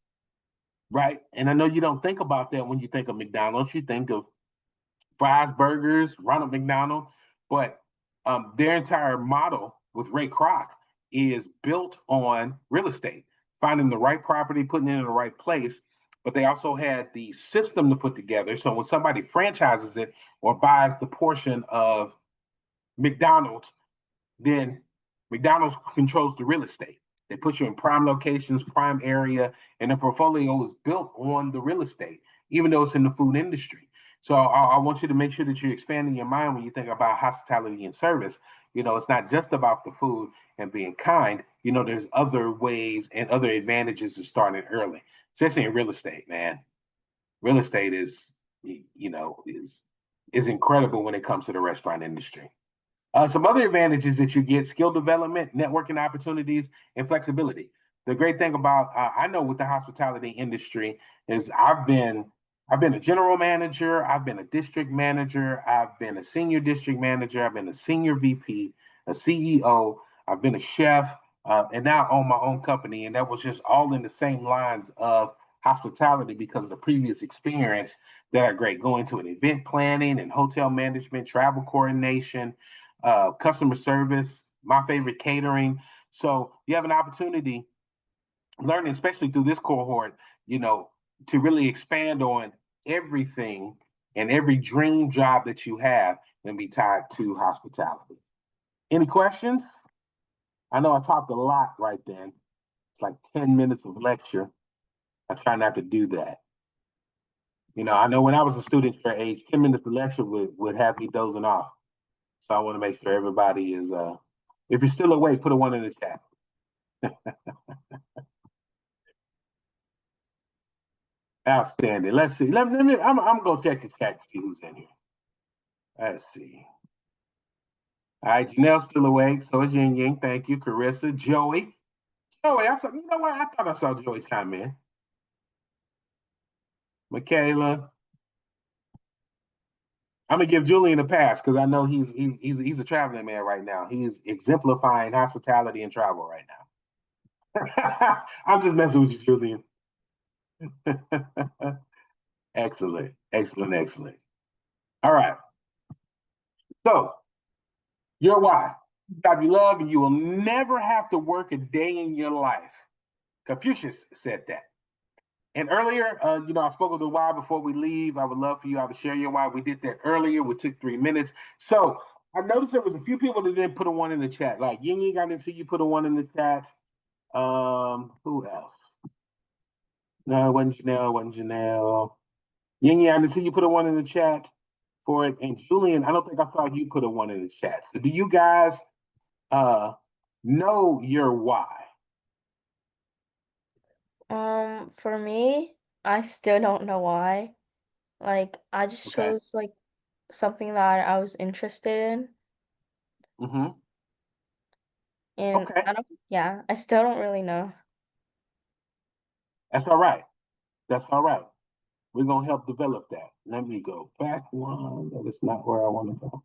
right? And I know you don't think about that when you think of McDonald's. You think of fries, burgers, Ronald McDonald, but their entire model with Ray Kroc is built on real estate, finding the right property, putting it in the right place. But they also had the system to put together. So when somebody franchises it or buys the portion of McDonald's, then McDonald's controls the real estate. They put you in prime locations, prime area, and the portfolio is built on the real estate, even though it's in the food industry. So I want you to make sure that you're expanding your mind when you think about hospitality and service. It's not just about the food and being kind. There's other ways and other advantages of starting early, especially in real estate, man. Real estate is incredible when it comes to the restaurant industry. Some other advantages that you get: skill development, networking opportunities, and flexibility. The great thing about I know with the hospitality industry is I've been a general manager, I've been a district manager, I've been a senior district manager, I've been a senior VP, a CEO, I've been a chef, and now I own my own company. And that was just all in the same lines of hospitality because of the previous experience that are great. Going to an event planning and hotel management, travel coordination, customer service, my favorite, catering. So you have an opportunity learning, especially through this cohort, to really expand on everything and every dream job that you have and be tied to hospitality. Any questions? I know I talked a lot right then. It's like 10 minutes of lecture. I try not to do that. I know when I was a student your age, 10 minutes of lecture would have me dozing off. So I want to make sure everybody is, if you're still awake, put a 1 in the chat. Outstanding. Let's see. Let me. I'm gonna check the chat to see who's in here. Let's see. All right, Janelle's still awake. So is Yin Yang. Thank you, Carissa, Joey. Joey, I saw. You know what? I thought I saw Joey chime in. Michaela. I'm gonna give Julian a pass because I know he's a traveling man right now. He's exemplifying hospitality and travel right now. I'm just messing with you, Julian. Excellent, excellent, excellent. All right. So, your why. God you love, and you will never have to work a day in your life. Confucius said that. And earlier, I spoke of the why before we leave. I would love for you all to share your why. We did that earlier. We took 3 minutes. So I noticed there was a few people that didn't put a one in the chat. Like Ying Ying, I didn't see you put a one in the chat. Who else? No, it wasn't Janelle. It wasn't Janelle. Ying Ying, I didn't see you put a one in the chat for it. And Julian, I don't think I saw you put a one in the chat. So do you guys know your why? For me, I still don't know why. Like, I just Okay. chose like something that I was interested in, Mm-hmm. and Okay. yeah, I still don't really know. That's all right. That's all right. We're gonna help develop that. Let me go back one. That is not where I want to go.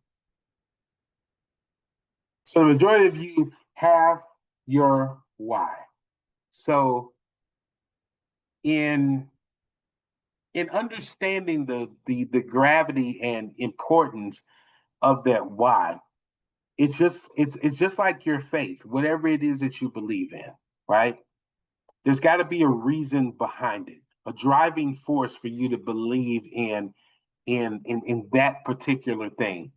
So the majority of you have your why. So in understanding the gravity and importance of that why, it's just like your faith, whatever it is that you believe in, right? There's got to be a reason behind it, a driving force for you to believe in that particular thing.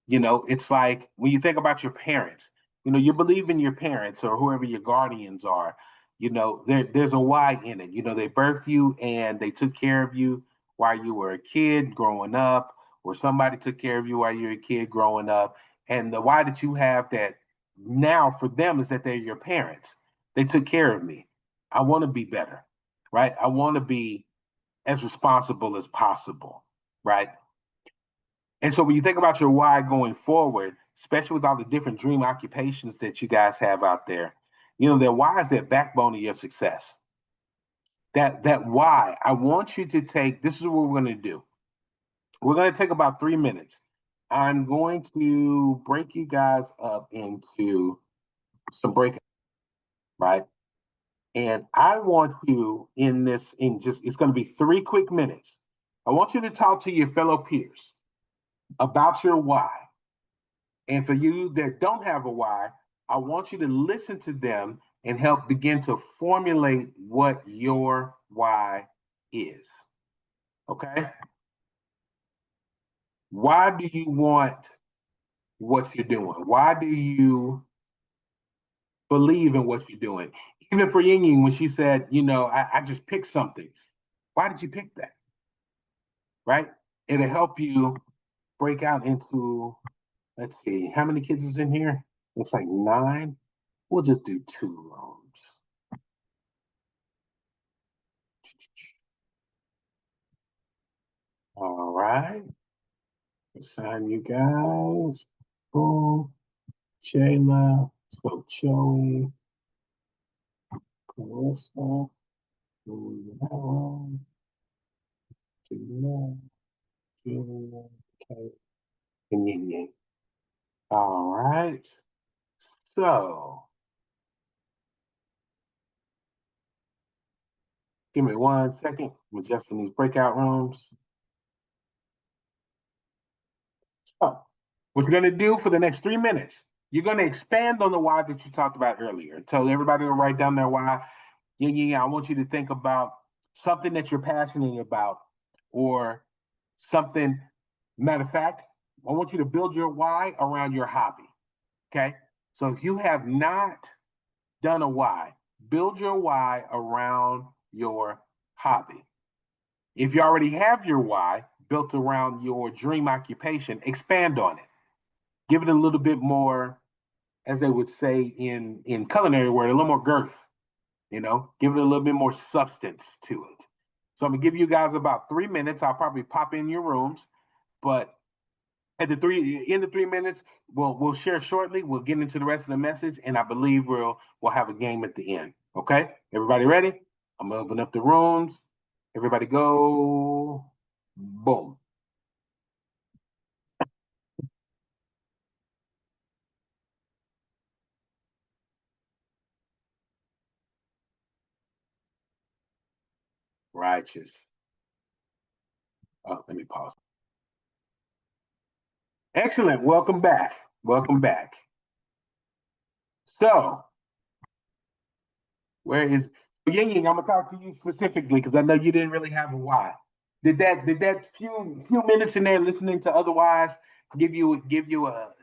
It's like when you think about your parents, you believe in your parents or whoever your guardians are, there's a why in it. They birthed you and they took care of you while you were a kid growing up, or somebody took care of you while you were a kid growing up. And the why that you have that now for them is that they're your parents. They took care of me. I want to be better, right? I want to be as responsible as possible, right? And so when you think about your why going forward, especially with all the different dream occupations that you guys have out there, that why is that backbone of your success. That why, I want you to take, this is what we're going to do. We're going to take about 3 minutes. I'm going to break you guys up into some breakouts, right? And I want you it's going to be 3 quick minutes. I want you to talk to your fellow peers about your why. And for you that don't have a why, I want you to listen to them and help begin to formulate what your why is. Okay? Why do you want what you're doing? Why do you believe in what you're doing? Even for Ying Ying, when she said, I just picked something. Why did you pick that? Right? It'll help you break out into, let's see, how many kids is in here? Looks like 9. We'll just do 2 rooms. All right. Assign you guys. Boom. Jayla. Let's go Joey. Carissa. Julia. Julia. Okay. And Yin Yang. All right. So, give me 1 second. I'm adjusting these breakout rooms. So, what you're going to do for the next 3 minutes, you're going to expand on the why that you talked about earlier. Tell everybody to write down their why. Yeah. I want you to think about something that you're passionate about or something. Matter of fact, I want you to build your why around your hobby. Okay. So if you have not done a why, build your why around your hobby. If you already have your why built around your dream occupation, expand on it. Give it a little bit more, as they would say in culinary word, a little more girth. Give it a little bit more substance to it. So I'm gonna give you guys about 3 minutes. I'll probably pop in your rooms, but at the end of 3 minutes, we'll share shortly. We'll get into the rest of the message, and I believe we'll have a game at the end. Okay, everybody ready? I'm gonna open up the rooms. Everybody go. Boom. Righteous. Oh, let me pause. Excellent. Welcome back. Welcome back. So, where is Ying Ying? I'm gonna talk to you specifically because I know you didn't really have a why. Did that few minutes in there listening to otherwise give you a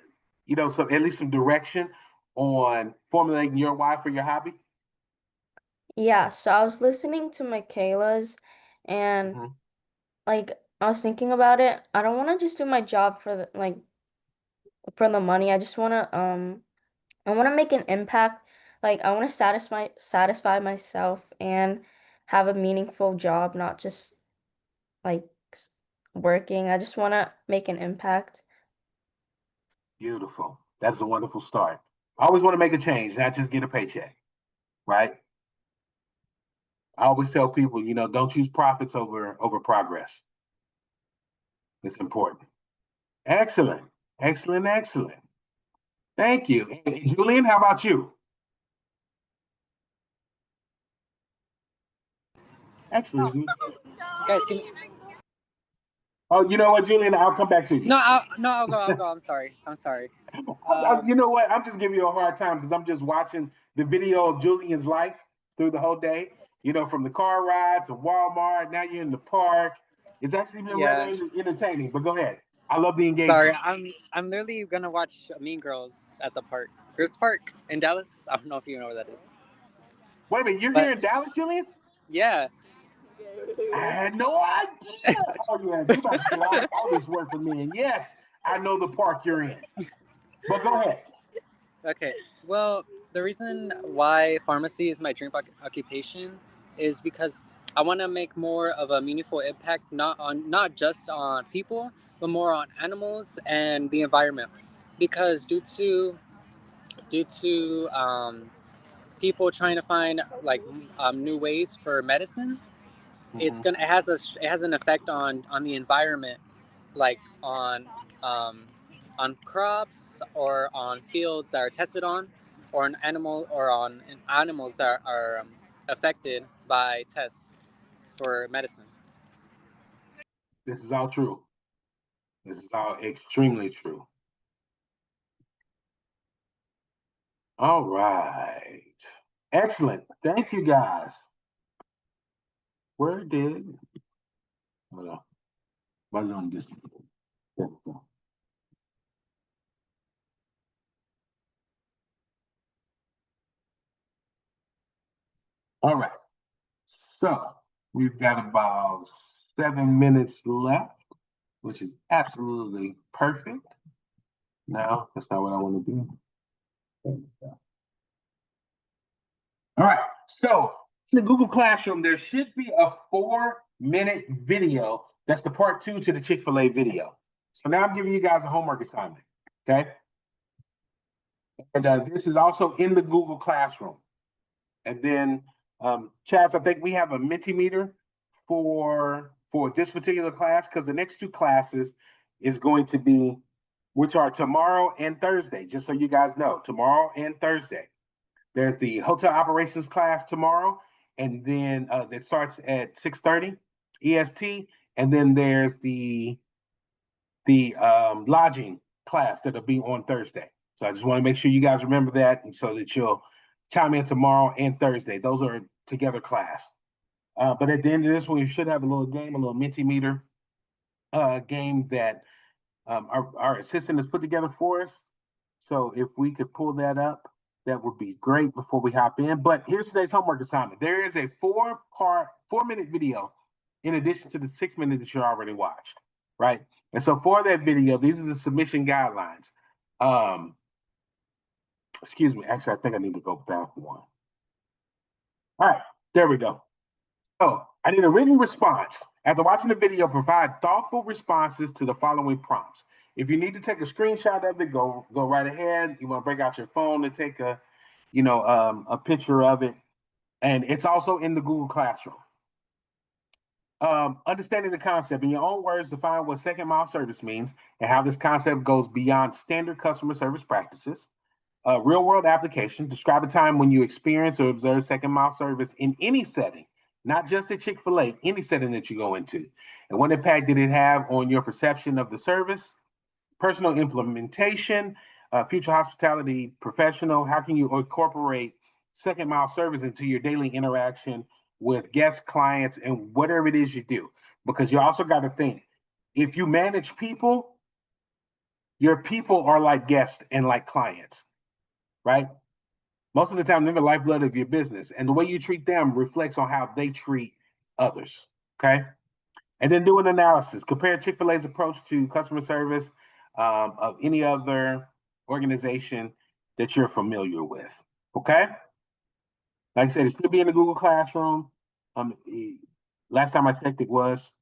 some at least some direction on formulating your why for your hobby? Yeah, so I was listening to Michaela's and Mhm. like I was thinking about it. I don't want to just do my job for for the money. I want to make an impact. Like I want to satisfy myself and have a meaningful job, not just like working. I just want to make an impact. Beautiful. That's a wonderful start. I always want to make a change, not just get a paycheck, right? I always tell people, don't choose profits over progress. It's important. Excellent. Excellent. Excellent. Thank you. Hey, Julian, how about you? Actually, Guys, can you... oh, you know what, Julian? I'll come back to you. No, I'll go. I'll go. I'm sorry. I'm sorry. You know what? I'm just giving you a hard time because I'm just watching the video of Julian's life through the whole day. From the car ride to Walmart. Now you're in the park. It's actually been Yeah. rather entertaining. But go ahead. I love the Sorry, engagement. I'm literally gonna watch Mean Girls at the park, Groves Park in Dallas. I don't know if you know where that is. Wait a minute, you're But here in Dallas, Julian? yeah, I had no idea. Oh yeah, you about to do all this work for me. And yes, I know the park you're in. But go ahead. okay. Well, the reason why pharmacy is my dream occupation is because I want to make more of a meaningful impact, not just on people, but more on animals and the environment. Because due to people trying to find new ways for medicine, it has an effect on the environment, like on crops or on fields that are tested on, or on animals that are affected by tests for medicine. This is all true. This is all extremely true. All right. Excellent. Thank you, guys. Where did hold on? Was on this? There we go. All right. So we've got about 7 minutes left, which is absolutely perfect. No, that's not what I want to do. All right. So in the Google Classroom, there should be a 4-minute video. That's the part 2 to the Chick-fil-A video. So now I'm giving you guys a homework assignment. Okay. And this is also in the Google Classroom. And then, Chaz, I think we have a Mentimeter for this particular class because the next 2 classes is going to be, which are tomorrow and Thursday, just so you guys know, tomorrow and Thursday. There's the hotel operations class tomorrow, and then that starts at 6:30 EST, and then there's the lodging class that'll be on Thursday. So I just want to make sure you guys remember that, and so that you'll chime in tomorrow and Thursday. Those are together class. But at the end of this one, we should have a little game, a little Mentimeter game that our assistant has put together for us. So if we could pull that up, that would be great before we hop in. But here's today's homework assignment. There is a 4-minute video in addition to the 6 minutes that you already watched, right? And so for that video, these are the submission guidelines. Excuse me. Actually, I think I need to go back one. All right, there we go. So I need a written response. After watching the video, provide thoughtful responses to the following prompts. If you need to take a screenshot of it, go right ahead. You want to break out your phone and take a picture of it. And it's also in the Google Classroom. Understanding the concept in your own words, define what second mile service means and how this concept goes beyond standard customer service practices. Real world application, describe a time when you experience or observe second mile service in any setting not just at Chick-fil-A, any setting that you go into. And what impact did it have on your perception of the service? Personal implementation, future hospitality professional, how can you incorporate second mile service into your daily interaction with guests, clients, and whatever it is you do? Because you also got to think, if you manage people, your people are like guests and like clients, right? Most of the time, they're the lifeblood of your business. And the way you treat them reflects on how they treat others, okay? And then do an analysis. Compare Chick-fil-A's approach to customer service of any other organization that you're familiar with, okay? Like I said, it should be in the Google Classroom. Last time I checked, it was.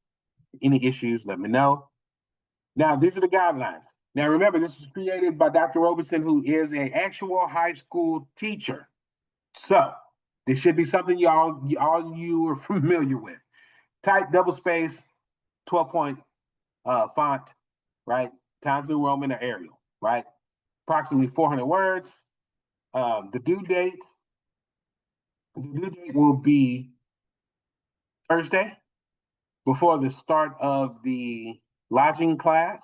Any issues, let me know. Now, these are the guidelines. Now, remember, this was created by Dr. Robertson, who is an actual high school teacher. So, this should be something all you are familiar with. Type double space, 12-point font, right? Times New Roman or Arial, right? Approximately 400 words. The due date will be Thursday before the start of the lodging class.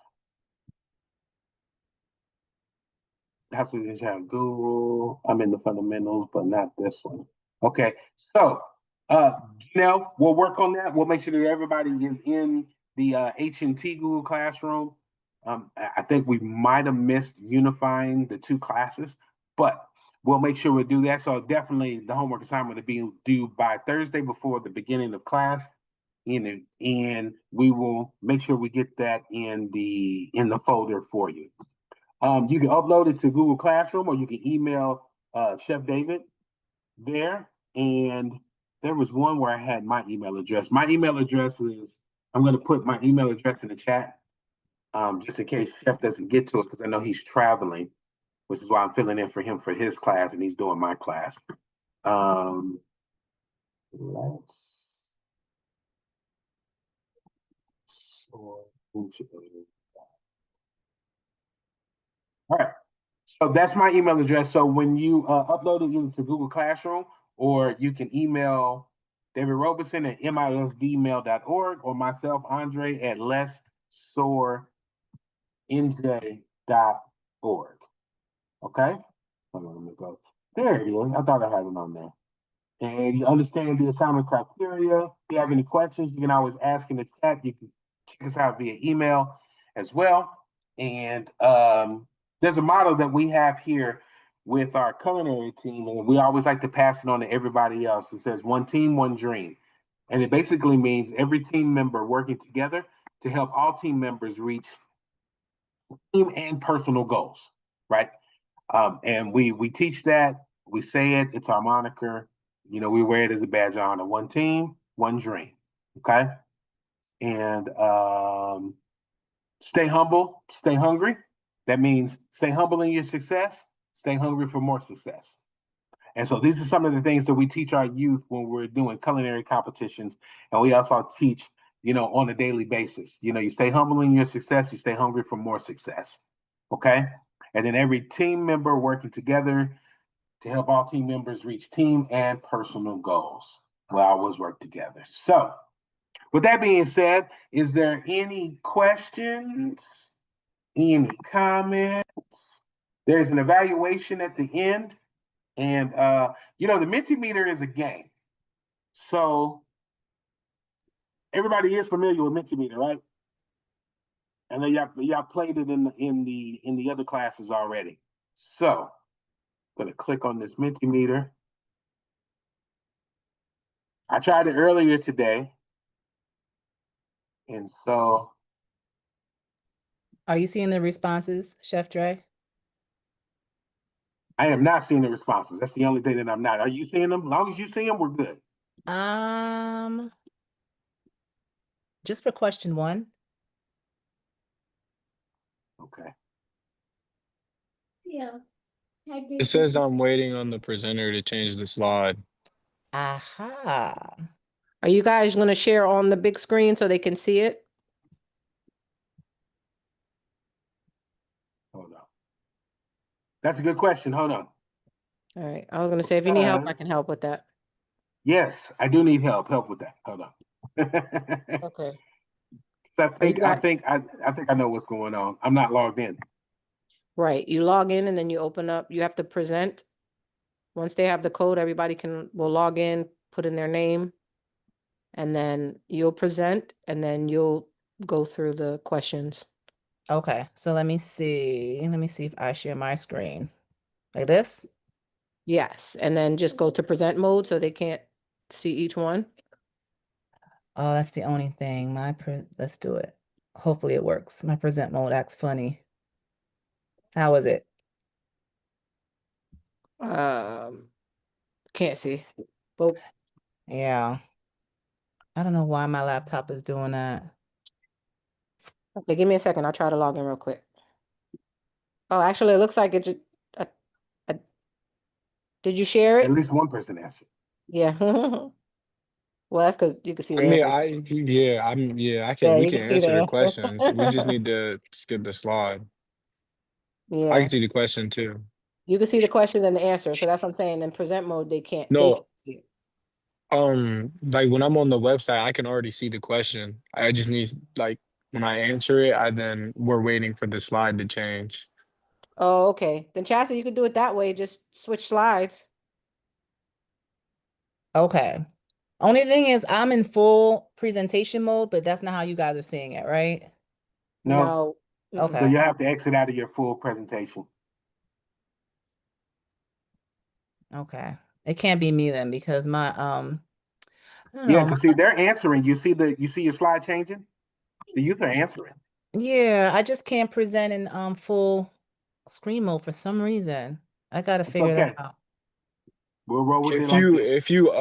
Have to have Google. I'm in the fundamentals, but not this one. Okay, so we'll work on that. We'll make sure that everybody is in the H&T Google Classroom. I think we might have missed unifying the two classes, but we'll make sure we do that. So definitely the homework assignment will be due by Thursday before the beginning of class. And we will make sure we get that in the folder for you. You can upload it to Google Classroom, or you can email Chef David there. And there was one where I had my email address. My email address is, I'm going to put my email address in the chat, just in case Chef doesn't get to it, because I know he's traveling, which is why I'm filling in for him for his class, and he's doing my class. All right. So that's my email address. So when you upload it into Google Classroom, or you can email David Robeson at misdmail.org, or myself, Andre, at lesssoarnj.org. Okay? Hold on, let me go. There it is. I thought I had it on there. And you understand the assignment criteria. If you have any questions, you can always ask in the chat. You can check us out via email as well. And there's a motto that we have here with our culinary team, and we always like to pass it on to everybody else. It says, one team, one dream. And it basically means every team member working together to help all team members reach team and personal goals, right? And we teach that, we say it, it's our moniker. We wear it as a badge of honor. One team, one dream, okay? And stay humble, stay hungry. That means stay humble in your success, stay hungry for more success. And so these are some of the things that we teach our youth when we're doing culinary competitions. And we also teach, on a daily basis. You stay humble in your success, you stay hungry for more success, okay? And then every team member working together to help all team members reach team and personal goals. We'll always work together. So with that being said, is there any questions? Any comments? There's an evaluation at the end. And, the Mentimeter is a game. So everybody is familiar with Mentimeter, right? And then y'all played it in the other classes already. So I'm going to click on this Mentimeter. I tried it earlier today. And so. Are you seeing the responses, Chef Dre? I am not seeing the responses. That's the only thing that I'm not. Are you seeing them? As long as you see them, we're good. Just for question 1. Okay. Yeah. It says I'm waiting on the presenter to change the slide. Aha. Are you guys going to share on the big screen so they can see it? Hold on. That's a good question. Hold on. All right. I was going to say, if you need help, I can help with that. Yes, I do need help. Help with that. Hold on. Okay. I Oh, you think I got think I think I know what's going on. I'm not logged in. right. You log in and then you open up. You have to present. Once they have the code, everybody will log in, put in their name, and then you'll present, and then you'll go through the questions. Okay, so let me see. Let me see if I share my screen. Like this? Yes, and then just go to present mode so they can't see each one. Oh, that's the only thing. Let's do it. Hopefully it works. My present mode acts funny. How is it? Can't see. But Yeah. I don't know why my laptop is doing that. okay, give me a second. I'll try to log in real quick. Oh, actually, it looks like it just. Did you share At it? least one person answered. Yeah. Well, that's because you can see I the mean, answers. we You can can see the answer the answer. questions. We just need to skip the slide. I can Yeah. see the question too. You can see the questions and the answers. So that's what I'm saying. In present mode, they can't No, see it. like when I'm on the website, I can already see the question. I just need like when I answer it, we're waiting for the slide to change. Oh, okay. Then Chastity, you could do it that way. Just switch slides. Okay. Only thing is I'm in full presentation mode, but that's not how you guys are seeing it, right? No. No. So Okay. you have to exit out of your full presentation. Okay. It can't be me then because my I don't Yeah, know. because see, they're answering. You see your slide changing? The youth are answering. Yeah, I just can't present in full screen mode for some reason. I gotta It's figure that okay. out. We'll roll with it If like you this. if you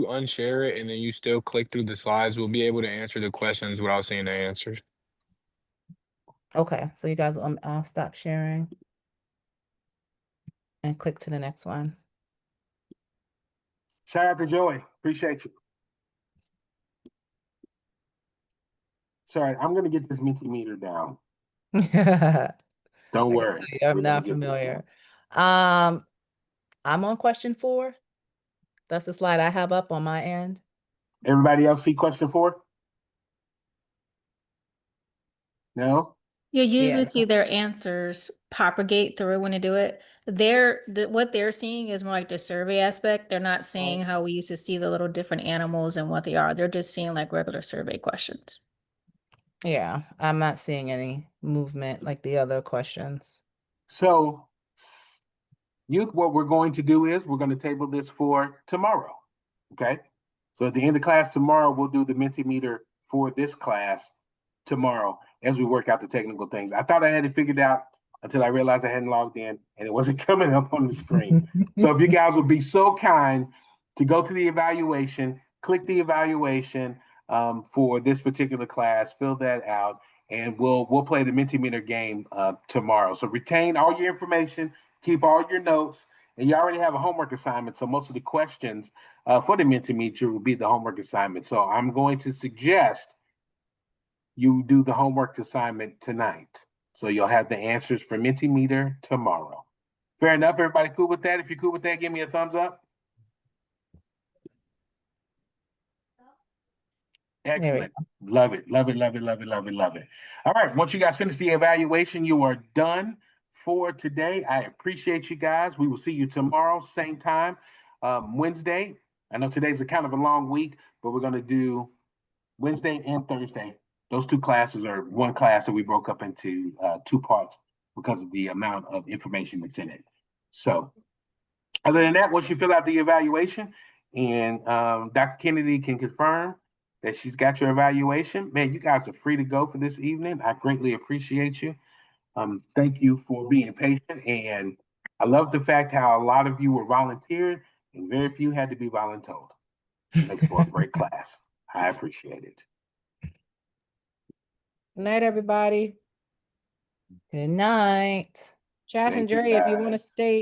unshare it and then you still click through the slides, we'll be able to answer the questions without seeing the answers. Okay, so you guys I'll stop sharing and click to the next one. Shout out to Joey. Appreciate you. Sorry, I'm gonna get this Mentimeter down. Don't worry. I'm We're gonna not get this familiar. down. I'm on question 4. That's the slide I have up on my end. Everybody else see question 4? No? You usually Yeah. see their answers propagate through when you do it. What they're seeing is more like the survey aspect. They're not seeing how we used to see the little different animals and what they are. They're just seeing like regular survey questions. Yeah, I'm not seeing any movement like the other questions. So youth, what we're going to do is we're going to table this for tomorrow. Okay. So at the end of class tomorrow, we'll do the Mentimeter for this class tomorrow as we work out the technical things. I thought I had it figured out until I realized I hadn't logged in and it wasn't coming up on the screen. So if you guys would be so kind to go to the evaluation, click the evaluation for this particular class, fill that out, and we'll play the Mentimeter game tomorrow. So retain all your information, keep all your notes, and you already have a homework assignment. So most of the questions for the Mentimeter will be the homework assignment. So I'm going to suggest you do the homework assignment tonight. So you'll have the answers for Mentimeter tomorrow. Fair enough. Everybody cool with that? If you're cool with that, give me a thumbs up. Excellent. Love it. Love it. Love it. Love it. Love it. Love it. All right. Once you guys finish the evaluation, you are done for today. I appreciate you guys. We will see you tomorrow, same time, Wednesday. I know today's a kind of a long week, but we're going to do Wednesday and Thursday. Those 2 classes are one class that we broke up into 2 parts because of the amount of information that's in it. So other than that, once you fill out the evaluation and Dr. Kennedy can confirm that she's got your evaluation, man, you guys are free to go for this evening. I greatly appreciate you. Thank you for being patient. And I love the fact how a lot of you were volunteered and very few had to be voluntold. It makes for a great class. I appreciate it. Good night, everybody. Good night. Chas and Dre, if you want to stay